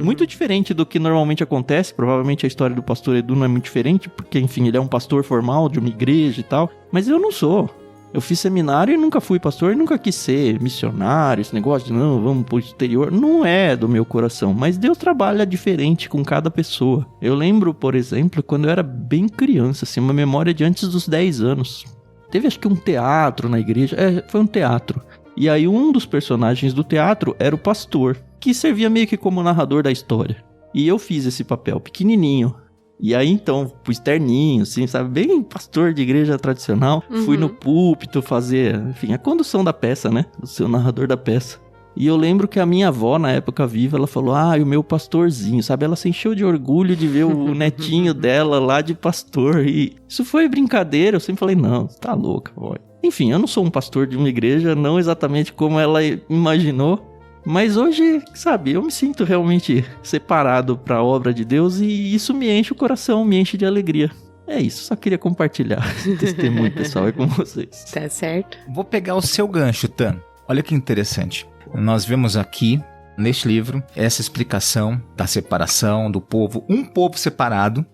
Muito diferente do que normalmente acontece. Provavelmente a história do pastor Edu não é muito diferente, porque, enfim, ele é um pastor formal de uma igreja e tal. Mas eu não sou. Eu fiz seminário e nunca fui pastor e nunca quis ser missionário, esse negócio de não, vamos pro exterior, não é do meu coração, mas Deus trabalha diferente com cada pessoa. Eu lembro, por exemplo, quando eu era bem criança, assim, uma memória de antes dos 10 anos. Teve acho que um teatro na igreja, foi um teatro. E aí um dos personagens do teatro era o pastor, que servia meio que como narrador da história. E eu fiz esse papel pequenininho. E aí, então, pus terninho, assim, sabe? Bem pastor de igreja tradicional. Fui no púlpito fazer, enfim, a condução da peça, né? O seu narrador da peça. E eu lembro que a minha avó, na época viva, ela falou, o meu pastorzinho, sabe? Ela se encheu de orgulho de ver o netinho dela lá de pastor. E isso foi brincadeira. Eu sempre falei, não, você tá louca, vó. Enfim, eu não sou um pastor de uma igreja, não exatamente como ela imaginou. Mas hoje, sabe, eu me sinto realmente separado para a obra de Deus e isso me enche o coração, me enche de alegria. É isso, só queria compartilhar esse testemunho pessoal aí com vocês.
Tá certo.
Vou pegar o seu gancho, Tan. Olha que interessante. Nós vemos aqui, neste livro, essa explicação da separação do povo. Um povo separado,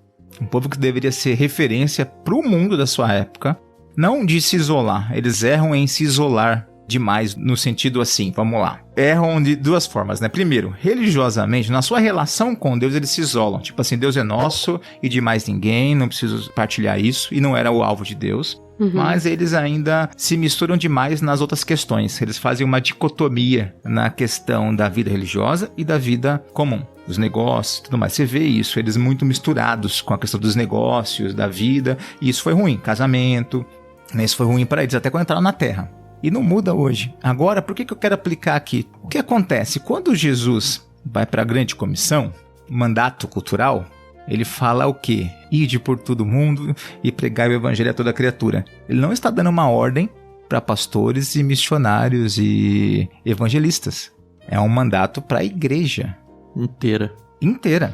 um povo que deveria ser referência para o mundo da sua época. Não de se isolar, eles erram em se isolar demais no sentido assim, vamos lá. Erram de duas formas, né? Primeiro, religiosamente, na sua relação com Deus, eles se isolam. Tipo assim, Deus é nosso e de mais ninguém, não preciso partilhar isso. E não era o alvo de Deus. Mas eles ainda se misturam demais nas outras questões. Eles fazem uma dicotomia na questão da vida religiosa e da vida comum. Os negócios e tudo mais. Você vê isso, eles muito misturados com a questão dos negócios, da vida. E isso foi ruim. Casamento, né? Isso foi ruim para eles, até quando entraram na Terra. E não muda hoje. Agora, por que eu quero aplicar aqui? O que acontece? Quando Jesus vai para a grande comissão, mandato cultural, ele fala o quê? Ide por todo mundo e pregai o evangelho a toda criatura. Ele não está dando uma ordem para pastores e missionários e evangelistas. É um mandato para a igreja. Inteira.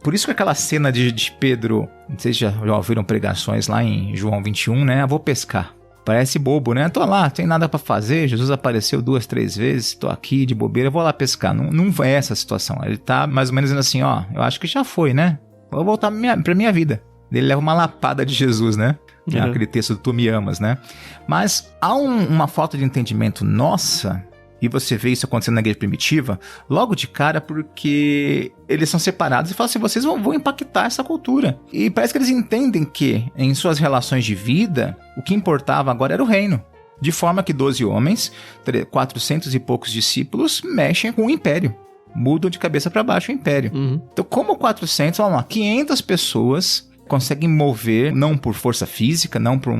Por isso que aquela cena de Pedro, não sei se já ouviram pregações lá em João 21, né? Vou pescar. Parece bobo, né? Tô lá, tem nada pra fazer, Jesus apareceu 2, 3 vezes, tô aqui de bobeira, vou lá pescar. Não é essa a situação. Ele tá mais ou menos dizendo assim, eu acho que já foi, né? Vou voltar pra minha vida. Ele leva uma lapada de Jesus, né? Aquele texto do Tu Me Amas, né? Mas há uma falta de entendimento nossa, e você vê isso acontecendo na igreja primitiva, logo de cara, porque eles são separados e falam assim, vocês vão impactar essa cultura. E parece que eles entendem que, em suas relações de vida, o que importava agora era o reino. De forma que 12 homens, 400 e poucos discípulos, mexem com o império. Mudam de cabeça para baixo o império. Então, como 400, 500 pessoas conseguem mover, não por força física, não por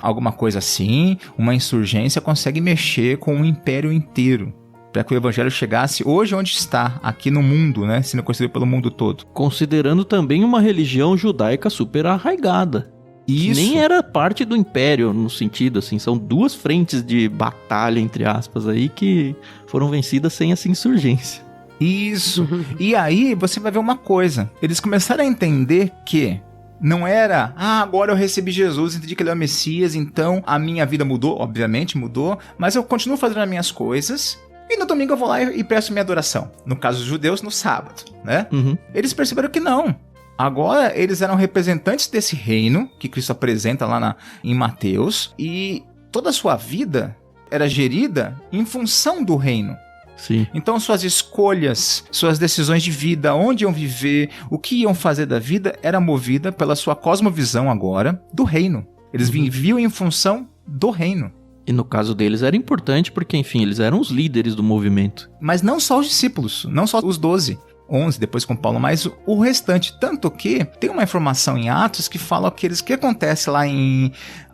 alguma coisa assim, uma insurgência, consegue mexer com o império inteiro. Para que o evangelho chegasse hoje onde está, aqui no mundo, né? Sendo conhecido pelo mundo todo.
Considerando também uma religião judaica super arraigada.
Isso.
Nem era parte do império, no sentido assim, são duas frentes de batalha, entre aspas, aí, que foram vencidas sem essa insurgência.
Isso. E aí você vai ver uma coisa. Eles começaram a entender que não era, agora eu recebi Jesus, entendi que ele é o Messias, então a minha vida mudou, obviamente mudou, mas eu continuo fazendo as minhas coisas e no domingo eu vou lá e presto minha adoração. No caso dos judeus, no sábado, né? Eles perceberam que não. Agora eles eram representantes desse reino que Cristo apresenta lá em Mateus e toda a sua vida era gerida em função do reino.
Sim.
Então suas escolhas, suas decisões de vida, onde iam viver, o que iam fazer da vida, era movida pela sua cosmovisão agora do reino. Eles viviam em função do reino.
E no caso deles era importante porque, enfim, eles eram os líderes do movimento.
Mas não só os discípulos, não só os 12. 11, depois com Paulo, mas o restante, tanto que tem uma informação em Atos que fala que acontece lá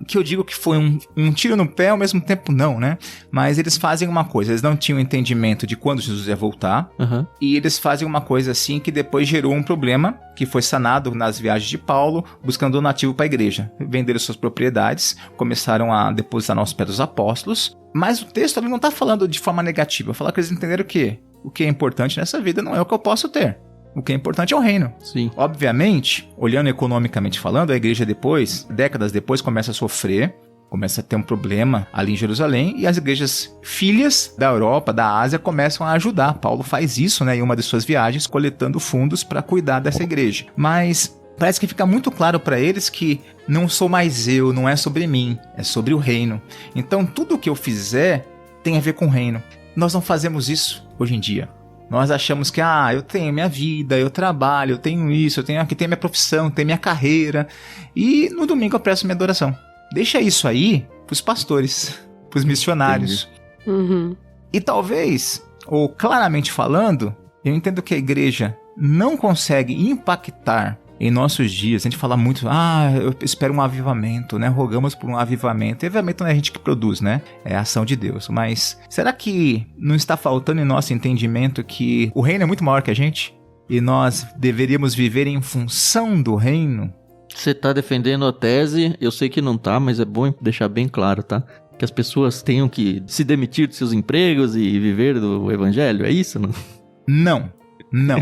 que eu digo que foi um tiro no pé, ao mesmo tempo não, né? Mas eles fazem uma coisa, eles não tinham entendimento de quando Jesus ia voltar, e eles fazem uma coisa assim que depois gerou um problema, que foi sanado nas viagens de Paulo, buscando donativo para a igreja. Venderam suas propriedades, começaram a depositar nos pés dos apóstolos, mas o texto ali não está falando de forma negativa, fala que eles entenderam que o que é importante nessa vida não é o que eu posso ter. O que é importante é o reino.
Sim.
Obviamente, olhando economicamente falando, a igreja depois, décadas depois, começa a sofrer, começa a ter um problema ali em Jerusalém, e as igrejas filhas da Europa, da Ásia, começam a ajudar. Paulo faz isso, né, em uma de suas viagens, coletando fundos para cuidar dessa igreja. Mas parece que fica muito claro para eles que não sou mais eu, não é sobre mim, é sobre o reino. Então, tudo o que eu fizer tem a ver com o reino. Nós não fazemos isso hoje em dia. Nós achamos que, eu tenho minha vida, eu trabalho, eu tenho isso, eu tenho aqui, tenho minha profissão, tenho minha carreira. E no domingo eu presto minha adoração. Deixa isso aí pros pastores, pros missionários.
Uhum.
E talvez, ou claramente falando, eu entendo que a igreja não consegue impactar em nossos dias, a gente fala muito, eu espero um avivamento, né? Rogamos por um avivamento. E avivamento não é a gente que produz, né? É a ação de Deus. Mas será que não está faltando em nosso entendimento que o reino é muito maior que a gente? E nós deveríamos viver em função do reino?
Você tá defendendo a tese, eu sei que não tá, mas é bom deixar bem claro, tá? Que as pessoas tenham que se demitir dos seus empregos e viver do evangelho, é isso, não?
Não,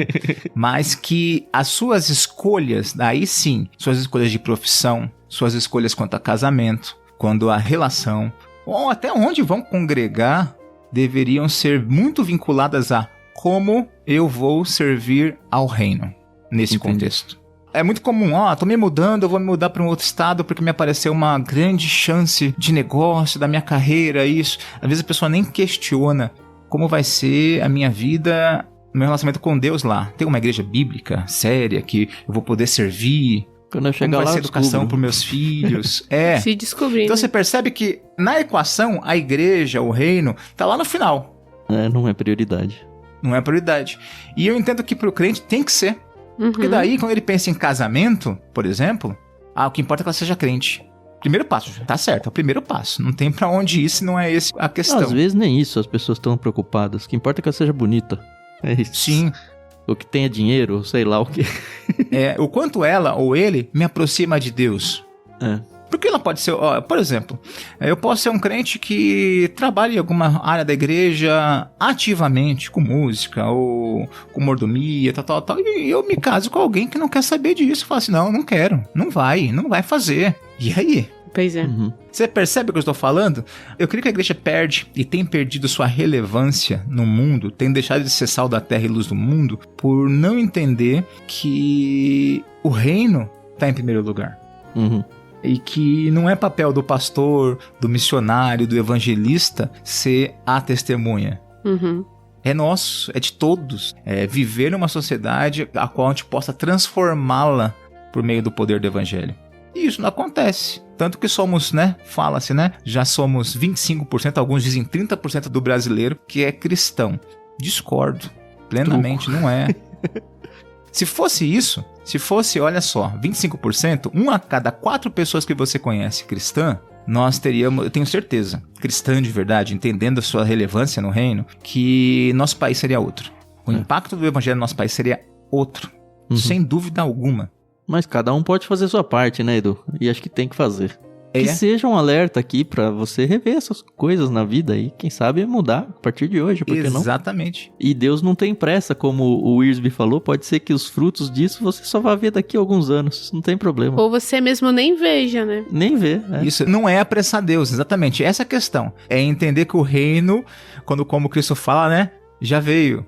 mas que as suas escolhas, daí sim, suas escolhas de profissão, suas escolhas quanto a casamento, quanto a relação, ou até onde vão congregar, deveriam ser muito vinculadas a como eu vou servir ao reino, nesse contexto. É muito comum, tô me mudando, eu vou me mudar para um outro estado porque me apareceu uma grande chance de negócio, da minha carreira, isso. Às vezes a pessoa nem questiona como vai ser a minha vida, meu relacionamento com Deus lá. Tem uma igreja bíblica séria que eu vou poder servir?
Quando eu chegar
como vai
lá,
ser a educação para meus filhos?
Se descobrindo.
Então você percebe que na equação, a igreja, o reino, tá lá no final.
Não é prioridade.
Não é prioridade. E eu entendo que pro crente tem que ser. Porque daí, quando ele pensa em casamento, por exemplo, o que importa é que ela seja crente. Primeiro passo, tá certo, é o primeiro passo. Não tem pra onde ir se não é esse a questão.
Às vezes nem isso, as pessoas estão preocupadas. O que importa é que ela seja bonita. É isso.
Sim.
Ou que tenha dinheiro, sei lá o que.
O quanto ela ou ele me aproxima de Deus. Porque ela pode ser, por exemplo, eu posso ser um crente que trabalha em alguma área da igreja ativamente, com música ou com mordomia, tal, e eu me caso com alguém que não quer saber disso. Eu falo assim, não quero, não vai fazer. E aí?
Pois é.
Você percebe o que eu estou falando? Eu creio que a igreja perde e tem perdido sua relevância no mundo, tem deixado de ser sal da terra e luz do mundo, por não entender que o reino está em primeiro lugar. E que não é papel do pastor, do missionário, do evangelista ser a testemunha. É nosso, é de todos. É viver numa sociedade a qual a gente possa transformá-la por meio do poder do evangelho. E isso não acontece. Tanto que somos, fala-se, já somos 25%, alguns dizem 30% do brasileiro que é cristão. Discordo plenamente, não é. Se fosse isso, olha só, 25%, 1 a cada 4 pessoas que você conhece cristã, nós teríamos, eu tenho certeza, cristã de verdade, entendendo a sua relevância no reino, que nosso país seria outro. O impacto do evangelho no nosso país seria outro, sem dúvida alguma.
Mas cada um pode fazer sua parte, né, Edu? E acho que tem que fazer. Que seja um alerta aqui pra você rever essas coisas na vida e, quem sabe, mudar a partir de hoje, por que não?
Exatamente.
E Deus não tem pressa, como o Wiersbe falou, pode ser que os frutos disso você só vai ver daqui a alguns anos, não tem problema.
Ou você mesmo nem veja, né?
Nem vê,
Isso não é apressar Deus, exatamente, essa é a questão. É entender que o reino, como Cristo fala, já veio.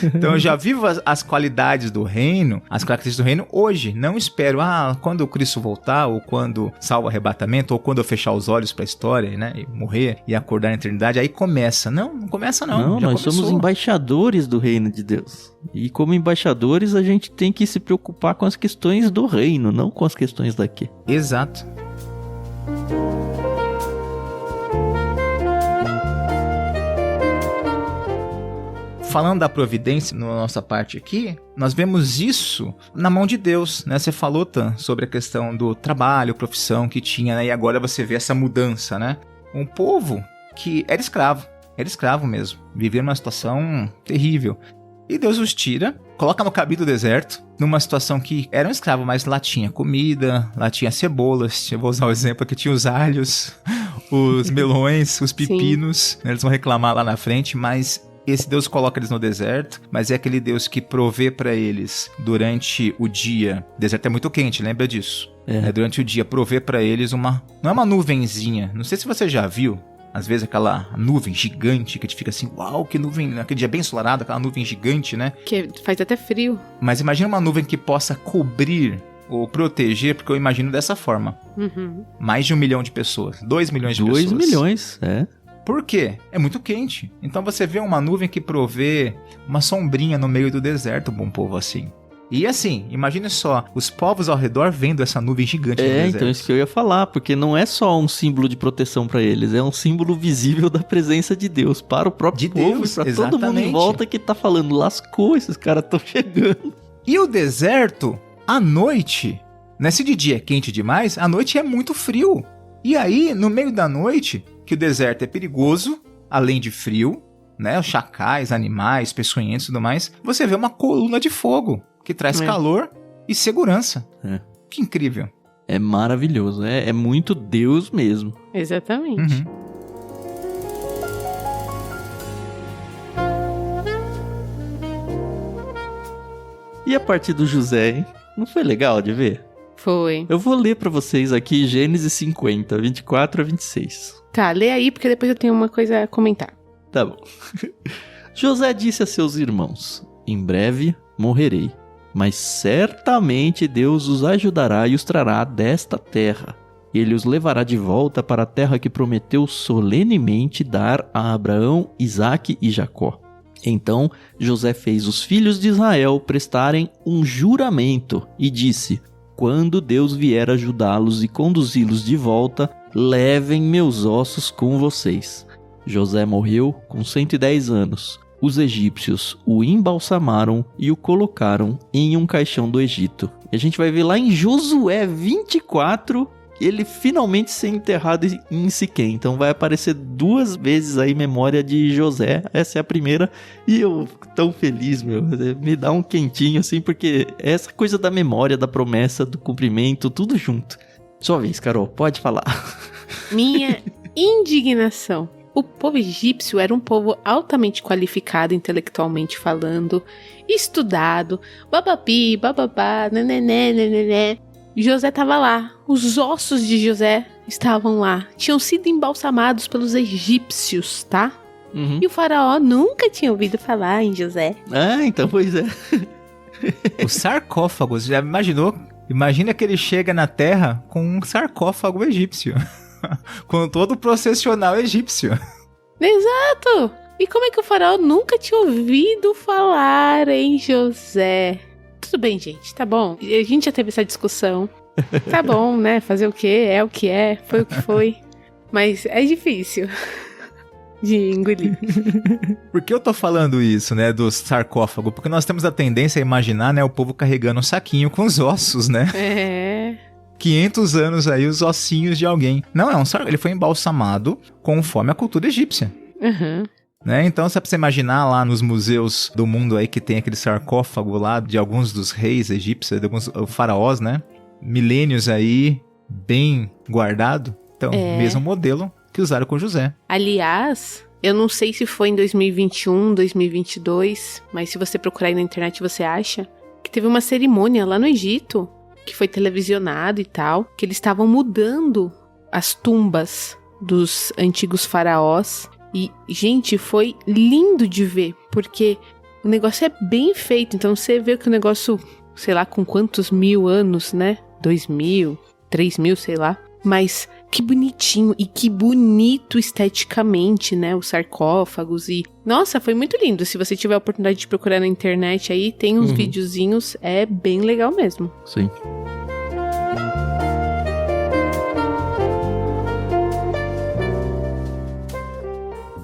Então eu já vivo as qualidades do reino, as características do reino hoje. Não espero, quando o Cristo voltar, ou quando salva o arrebatamento, ou quando eu fechar os olhos pra história, e morrer e acordar na eternidade, aí começa. Não começa não.
Nós somos embaixadores do reino de Deus. E como embaixadores a gente tem que se preocupar com as questões do reino, não com as questões daqui.
Exato. Falando da providência na nossa parte aqui, nós vemos isso na mão de Deus, Você falou, Tan, sobre a questão do trabalho, profissão que tinha, E agora você vê essa mudança, Um povo que era escravo mesmo, vivia numa situação terrível. E Deus os tira, coloca no caminho do deserto, numa situação que era um escravo, mas lá tinha comida, lá tinha cebolas, eu vou usar o exemplo aqui, tinha os alhos, os melões, os pepinos, Eles vão reclamar lá na frente, mas esse Deus coloca eles no deserto, mas é aquele Deus que provê para eles durante o dia. O deserto é muito quente, lembra disso? Durante o dia, provê para eles não é uma nuvenzinha, não sei se você já viu, às vezes aquela nuvem gigante que a gente fica assim, uau, que nuvem, aquele dia bem ensolarado, aquela nuvem gigante,
Que faz até frio.
Mas imagina uma nuvem que possa cobrir ou proteger, porque eu imagino dessa forma. Mais de 1 milhão de pessoas, 2 milhões de pessoas.
2 milhões,
Por quê? É muito quente. Então você vê uma nuvem que provê uma sombrinha no meio do deserto, bom povo, assim. E assim, imagine só, os povos ao redor vendo essa nuvem gigante no deserto.
Então isso que eu ia falar, porque não é só um símbolo de proteção para eles, é um símbolo visível da presença de Deus para o próprio povo e para todo mundo em volta que tá falando, lascou, esses caras estão chegando.
E o deserto, à noite, né? Se de dia é quente demais, à noite é muito frio. E aí, no meio da noite, que o deserto é perigoso, além de frio, né? Os chacais, animais, peçonhentos e tudo mais, você vê uma coluna de fogo que traz calor e segurança. Que incrível.
É maravilhoso, é muito Deus mesmo.
Exatamente.
E a parte do José, hein? Não foi legal de ver?
Foi.
Eu vou ler pra vocês aqui Gênesis 50, 24 a 26.
Tá, lê aí, porque depois eu tenho uma coisa a comentar.
Tá bom. José disse a seus irmãos: em breve morrerei, mas certamente Deus os ajudará e os trará desta terra. Ele os levará de volta para a terra que prometeu solenemente dar a Abraão, Isaque e Jacó. Então José fez os filhos de Israel prestarem um juramento e disse: quando Deus vier ajudá-los e conduzi-los de volta, levem meus ossos com vocês. José morreu com 110 anos. Os egípcios o embalsamaram e o colocaram em um caixão do Egito. E a gente vai ver lá em Josué 24, ele finalmente ser enterrado em Siquém. Então vai aparecer 2 vezes aí memória de José. Essa é a primeira. E eu fico tão feliz, meu. Me dá um quentinho assim, porque essa coisa da memória, da promessa, do cumprimento, tudo junto. Sua vez, Carol, pode falar.
Minha indignação. O povo egípcio era um povo altamente qualificado intelectualmente falando, estudado, babapi, bababá, nenené. José estava lá, os ossos de José estavam lá, tinham sido embalsamados pelos egípcios, tá? E o faraó nunca tinha ouvido falar em José.
Ah, então pois é.
Os sarcófagos, já imaginou? Imagina que ele chega na terra com um sarcófago egípcio. Com todo o processional egípcio.
Exato! E como é que o faraó nunca tinha ouvido falar em José? Tudo bem, gente, tá bom. A gente já teve essa discussão. Tá bom, né? Fazer o quê? É o que é, foi o que foi. Mas é difícil de engolir.
Por que eu tô falando isso, né, do sarcófago? Porque nós temos a tendência a imaginar, né, o povo carregando um saquinho com os ossos, né? 500 anos aí, os ossinhos de alguém. Não, ele foi embalsamado conforme a cultura egípcia. Né? Então, se você imaginar lá nos museus do mundo aí que tem aquele sarcófago lá de alguns dos reis egípcios, de alguns faraós, né? Milênios aí, bem guardado. Então, mesmo modelo que usaram com José.
Aliás, eu não sei se foi em 2021, 2022, mas se você procurar aí na internet você acha que teve uma cerimônia lá no Egito que foi televisionado e tal, que eles estavam mudando as tumbas dos antigos faraós. E, gente, foi lindo de ver, porque o negócio é bem feito. Então você vê que o negócio, sei lá, com quantos 1000 anos, né? 2000, 3000, sei lá. Mas que bonitinho e que bonito esteticamente, né? Os sarcófagos e... Nossa, foi muito lindo. Se você tiver a oportunidade de procurar na internet aí, tem uns videozinhos, é bem legal mesmo.
Sim.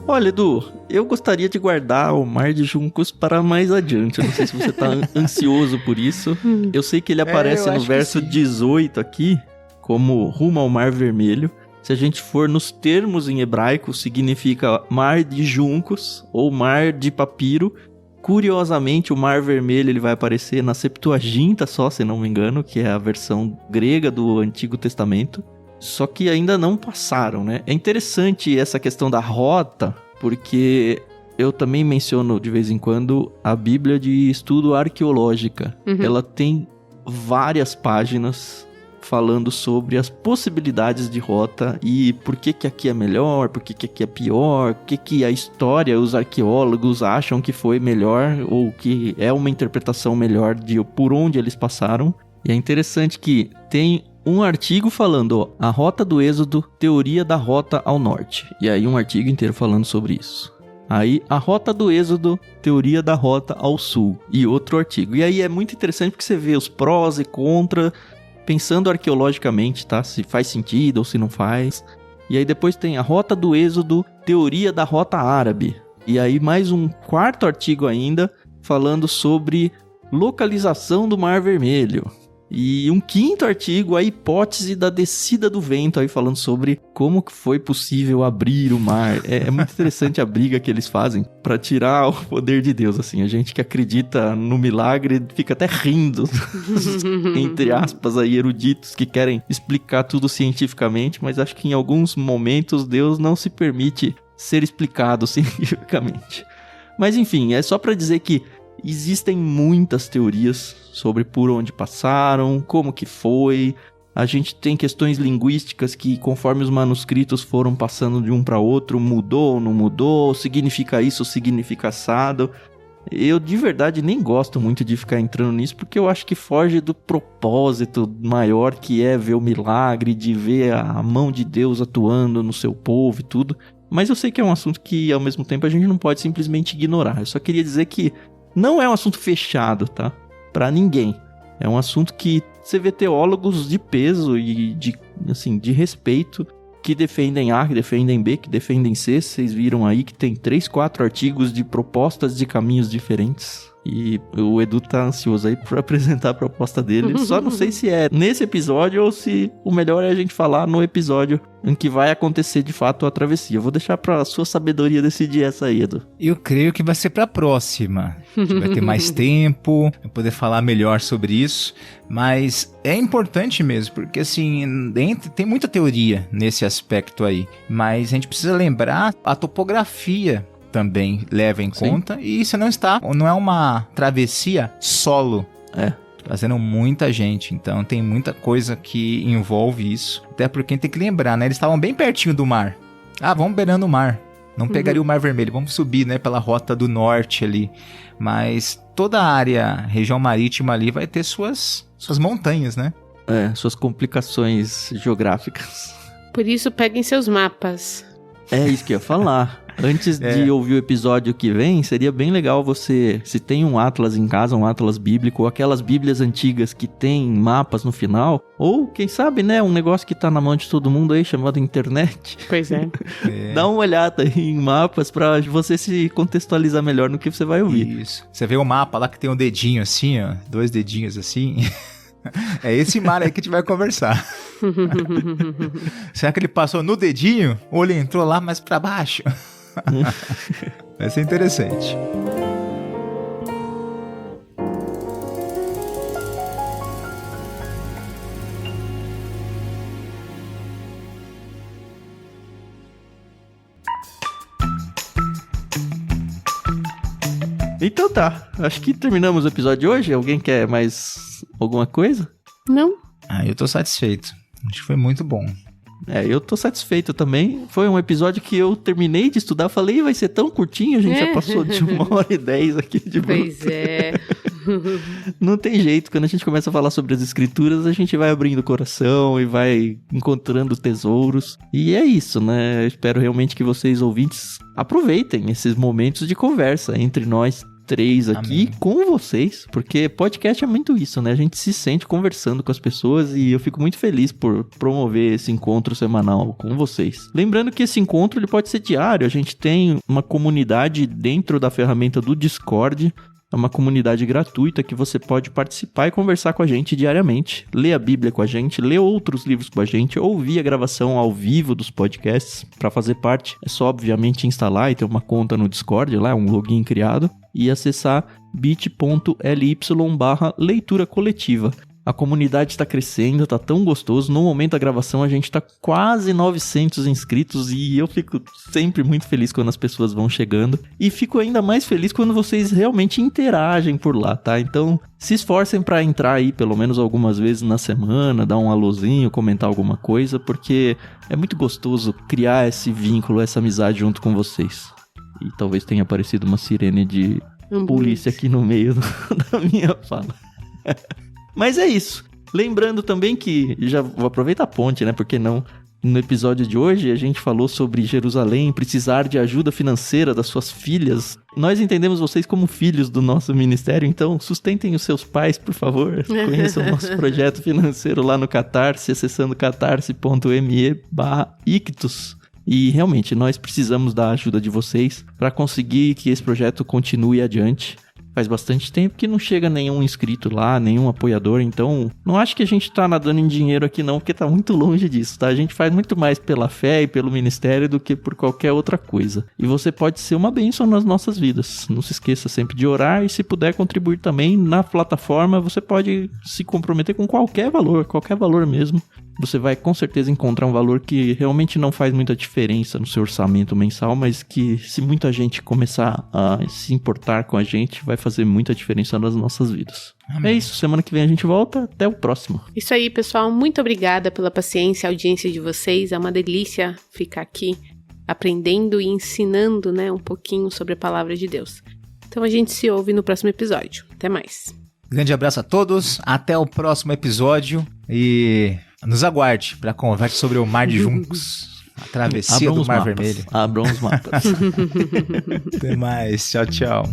Olha, Edu, eu gostaria de guardar o Mar de Juncos para mais adiante. Eu não sei se você tá ansioso por isso. Eu sei que ele aparece no verso 18 aqui, como rumo ao Mar Vermelho. Se a gente for nos termos em hebraico, significa Mar de Juncos ou Mar de Papiro. Curiosamente, o Mar Vermelho ele vai aparecer na Septuaginta só, se não me engano, que é a versão grega do Antigo Testamento. Só que ainda não passaram, né? É interessante essa questão da rota, porque eu também menciono de vez em quando a Bíblia de Estudo Arqueológica. Ela tem várias páginas falando sobre as possibilidades de rota e por que aqui é melhor, por que aqui é pior, por que a história, os arqueólogos acham que foi melhor ou que é uma interpretação melhor de por onde eles passaram. E é interessante que tem um artigo falando, a rota do Êxodo, teoria da rota ao norte. E aí um artigo inteiro falando sobre isso. Aí, a Rota do Êxodo, Teoria da Rota ao Sul, e outro artigo. E aí é muito interessante porque você vê os prós e contra, pensando arqueologicamente, tá? Se faz sentido ou se não faz. E aí depois tem a Rota do Êxodo, Teoria da Rota Árabe. E aí mais um quarto artigo ainda, falando sobre localização do Mar Vermelho. E um quinto artigo, a hipótese da descida do vento, aí falando sobre como que foi possível abrir o mar. É muito interessante a briga que eles fazem para tirar o poder de Deus, assim. A gente que acredita no milagre fica até rindo, entre aspas, aí, eruditos que querem explicar tudo cientificamente, mas acho que em alguns momentos Deus não se permite ser explicado cientificamente. Mas enfim, é só para dizer que existem muitas teorias sobre por onde passaram, como que foi. A gente tem questões linguísticas que, conforme os manuscritos foram passando de um para outro, mudou, não mudou, significa isso, significa assado. Eu, de verdade, nem gosto muito de ficar entrando nisso, porque eu acho que foge do propósito maior que é ver o milagre, de ver a mão de Deus atuando no seu povo e tudo. Mas eu sei que é um assunto que, ao mesmo tempo, a gente não pode simplesmente ignorar. Eu só queria dizer que não é um assunto fechado, tá? Pra ninguém. É um assunto que você vê teólogos de peso e de respeito que defendem A, que defendem B, que defendem C. Vocês viram aí que tem 3, 4 artigos de propostas de caminhos diferentes. E o Edu tá ansioso aí pra apresentar a proposta dele. Só não sei se é nesse episódio ou se o melhor é a gente falar no episódio em que vai acontecer de fato a travessia. Eu vou deixar pra sua sabedoria decidir essa aí, Edu.
Eu creio que vai ser pra próxima. A gente vai ter mais tempo, vai poder falar melhor sobre isso. Mas é importante mesmo, porque assim, tem muita teoria nesse aspecto aí. Mas a gente precisa lembrar a topografia também leva em conta. E isso não é uma travessia solo. Trazendo muita gente, então tem muita coisa que envolve isso. Até porque tem que lembrar, né? Eles estavam bem pertinho do mar. Vamos beirando o mar. Não pegaria o Mar Vermelho, vamos subir, né, pela Rota do Norte ali. Mas toda a área, região marítima ali, vai ter suas montanhas, né?
Suas complicações geográficas.
Por isso, peguem seus mapas.
É isso que eu ia falar. Antes de ouvir o episódio que vem, seria bem legal você, se tem um atlas em casa, um atlas bíblico, ou aquelas bíblias antigas que tem mapas no final, ou quem sabe, né, um negócio que tá na mão de todo mundo aí, chamado internet.
Pois é.
Dá uma olhada em mapas pra você se contextualizar melhor no que você vai ouvir.
Isso. Você vê o mapa lá que tem um dedinho assim, ó, 2 dedinhos assim... É esse mar aí que a gente vai conversar. Será que ele passou no dedinho ou ele entrou lá mais pra baixo? Vai ser interessante.
Então tá, acho que terminamos o episódio de hoje. Alguém quer mais alguma coisa?
Não.
Eu tô satisfeito. Acho que foi muito bom.
Eu tô satisfeito também. Foi um episódio que eu terminei de estudar. Falei, vai ser tão curtinho, a gente já passou de 1h10 aqui de bruto.
Pois é.
Não tem jeito, quando a gente começa a falar sobre as escrituras, a gente vai abrindo o coração e vai encontrando tesouros. E é isso, né? Eu espero realmente que vocês, ouvintes, aproveitem esses momentos de conversa entre nós 3 aqui. Amém. Com vocês, porque podcast é muito isso, né? A gente se sente conversando com as pessoas e eu fico muito feliz por promover esse encontro semanal com vocês. Lembrando que esse encontro ele pode ser diário, a gente tem uma comunidade dentro da ferramenta do Discord, é uma comunidade gratuita que você pode participar e conversar com a gente diariamente, ler a Bíblia com a gente, ler outros livros com a gente, ouvir a gravação ao vivo dos podcasts. Para fazer parte, é só obviamente instalar e ter uma conta no Discord, lá é um login criado, e acessar bit.ly/leitura coletiva. A comunidade está crescendo, tá tão gostoso. No momento da gravação a gente tá quase 900 inscritos e eu fico sempre muito feliz quando as pessoas vão chegando. E fico ainda mais feliz quando vocês realmente interagem por lá, tá? Então se esforcem para entrar aí pelo menos algumas vezes na semana, dar um alôzinho, comentar alguma coisa, porque é muito gostoso criar esse vínculo, essa amizade junto com vocês. E talvez tenha aparecido uma sirene de polícia aqui no meio da minha fala. Mas é isso. Lembrando também que, já vou aproveitar a ponte, né? Porque não? No episódio de hoje, a gente falou sobre Jerusalém precisar de ajuda financeira das suas filhas. Nós entendemos vocês como filhos do nosso ministério, então sustentem os seus pais, por favor. Conheçam o nosso projeto financeiro lá no Catarse, acessando catarse.me/ictus. E realmente, nós precisamos da ajuda de vocês para conseguir que esse projeto continue adiante. Faz bastante tempo que não chega nenhum inscrito lá, nenhum apoiador, então não acho que a gente tá nadando em dinheiro aqui não, porque tá muito longe disso, tá? A gente faz muito mais pela fé e pelo ministério do que por qualquer outra coisa. E você pode ser uma bênção nas nossas vidas. Não se esqueça sempre de orar e se puder contribuir também na plataforma, você pode se comprometer com qualquer valor mesmo. Você vai com certeza encontrar um valor que realmente não faz muita diferença no seu orçamento mensal, mas que se muita gente começar a se importar com a gente, vai fazer muita diferença nas nossas vidas. Amém. É isso, semana que vem a gente volta, até o próximo.
Isso aí, pessoal, muito obrigada pela paciência e audiência de vocês, é uma delícia ficar aqui aprendendo e ensinando, né, um pouquinho sobre a palavra de Deus. Então a gente se ouve no próximo episódio. Até mais.
Grande abraço a todos, até o próximo episódio e nos aguarde para a conversa sobre o Mar de Juncos, a travessia do Mar Vermelho.
Abram os mapas.
Até mais, tchau, tchau.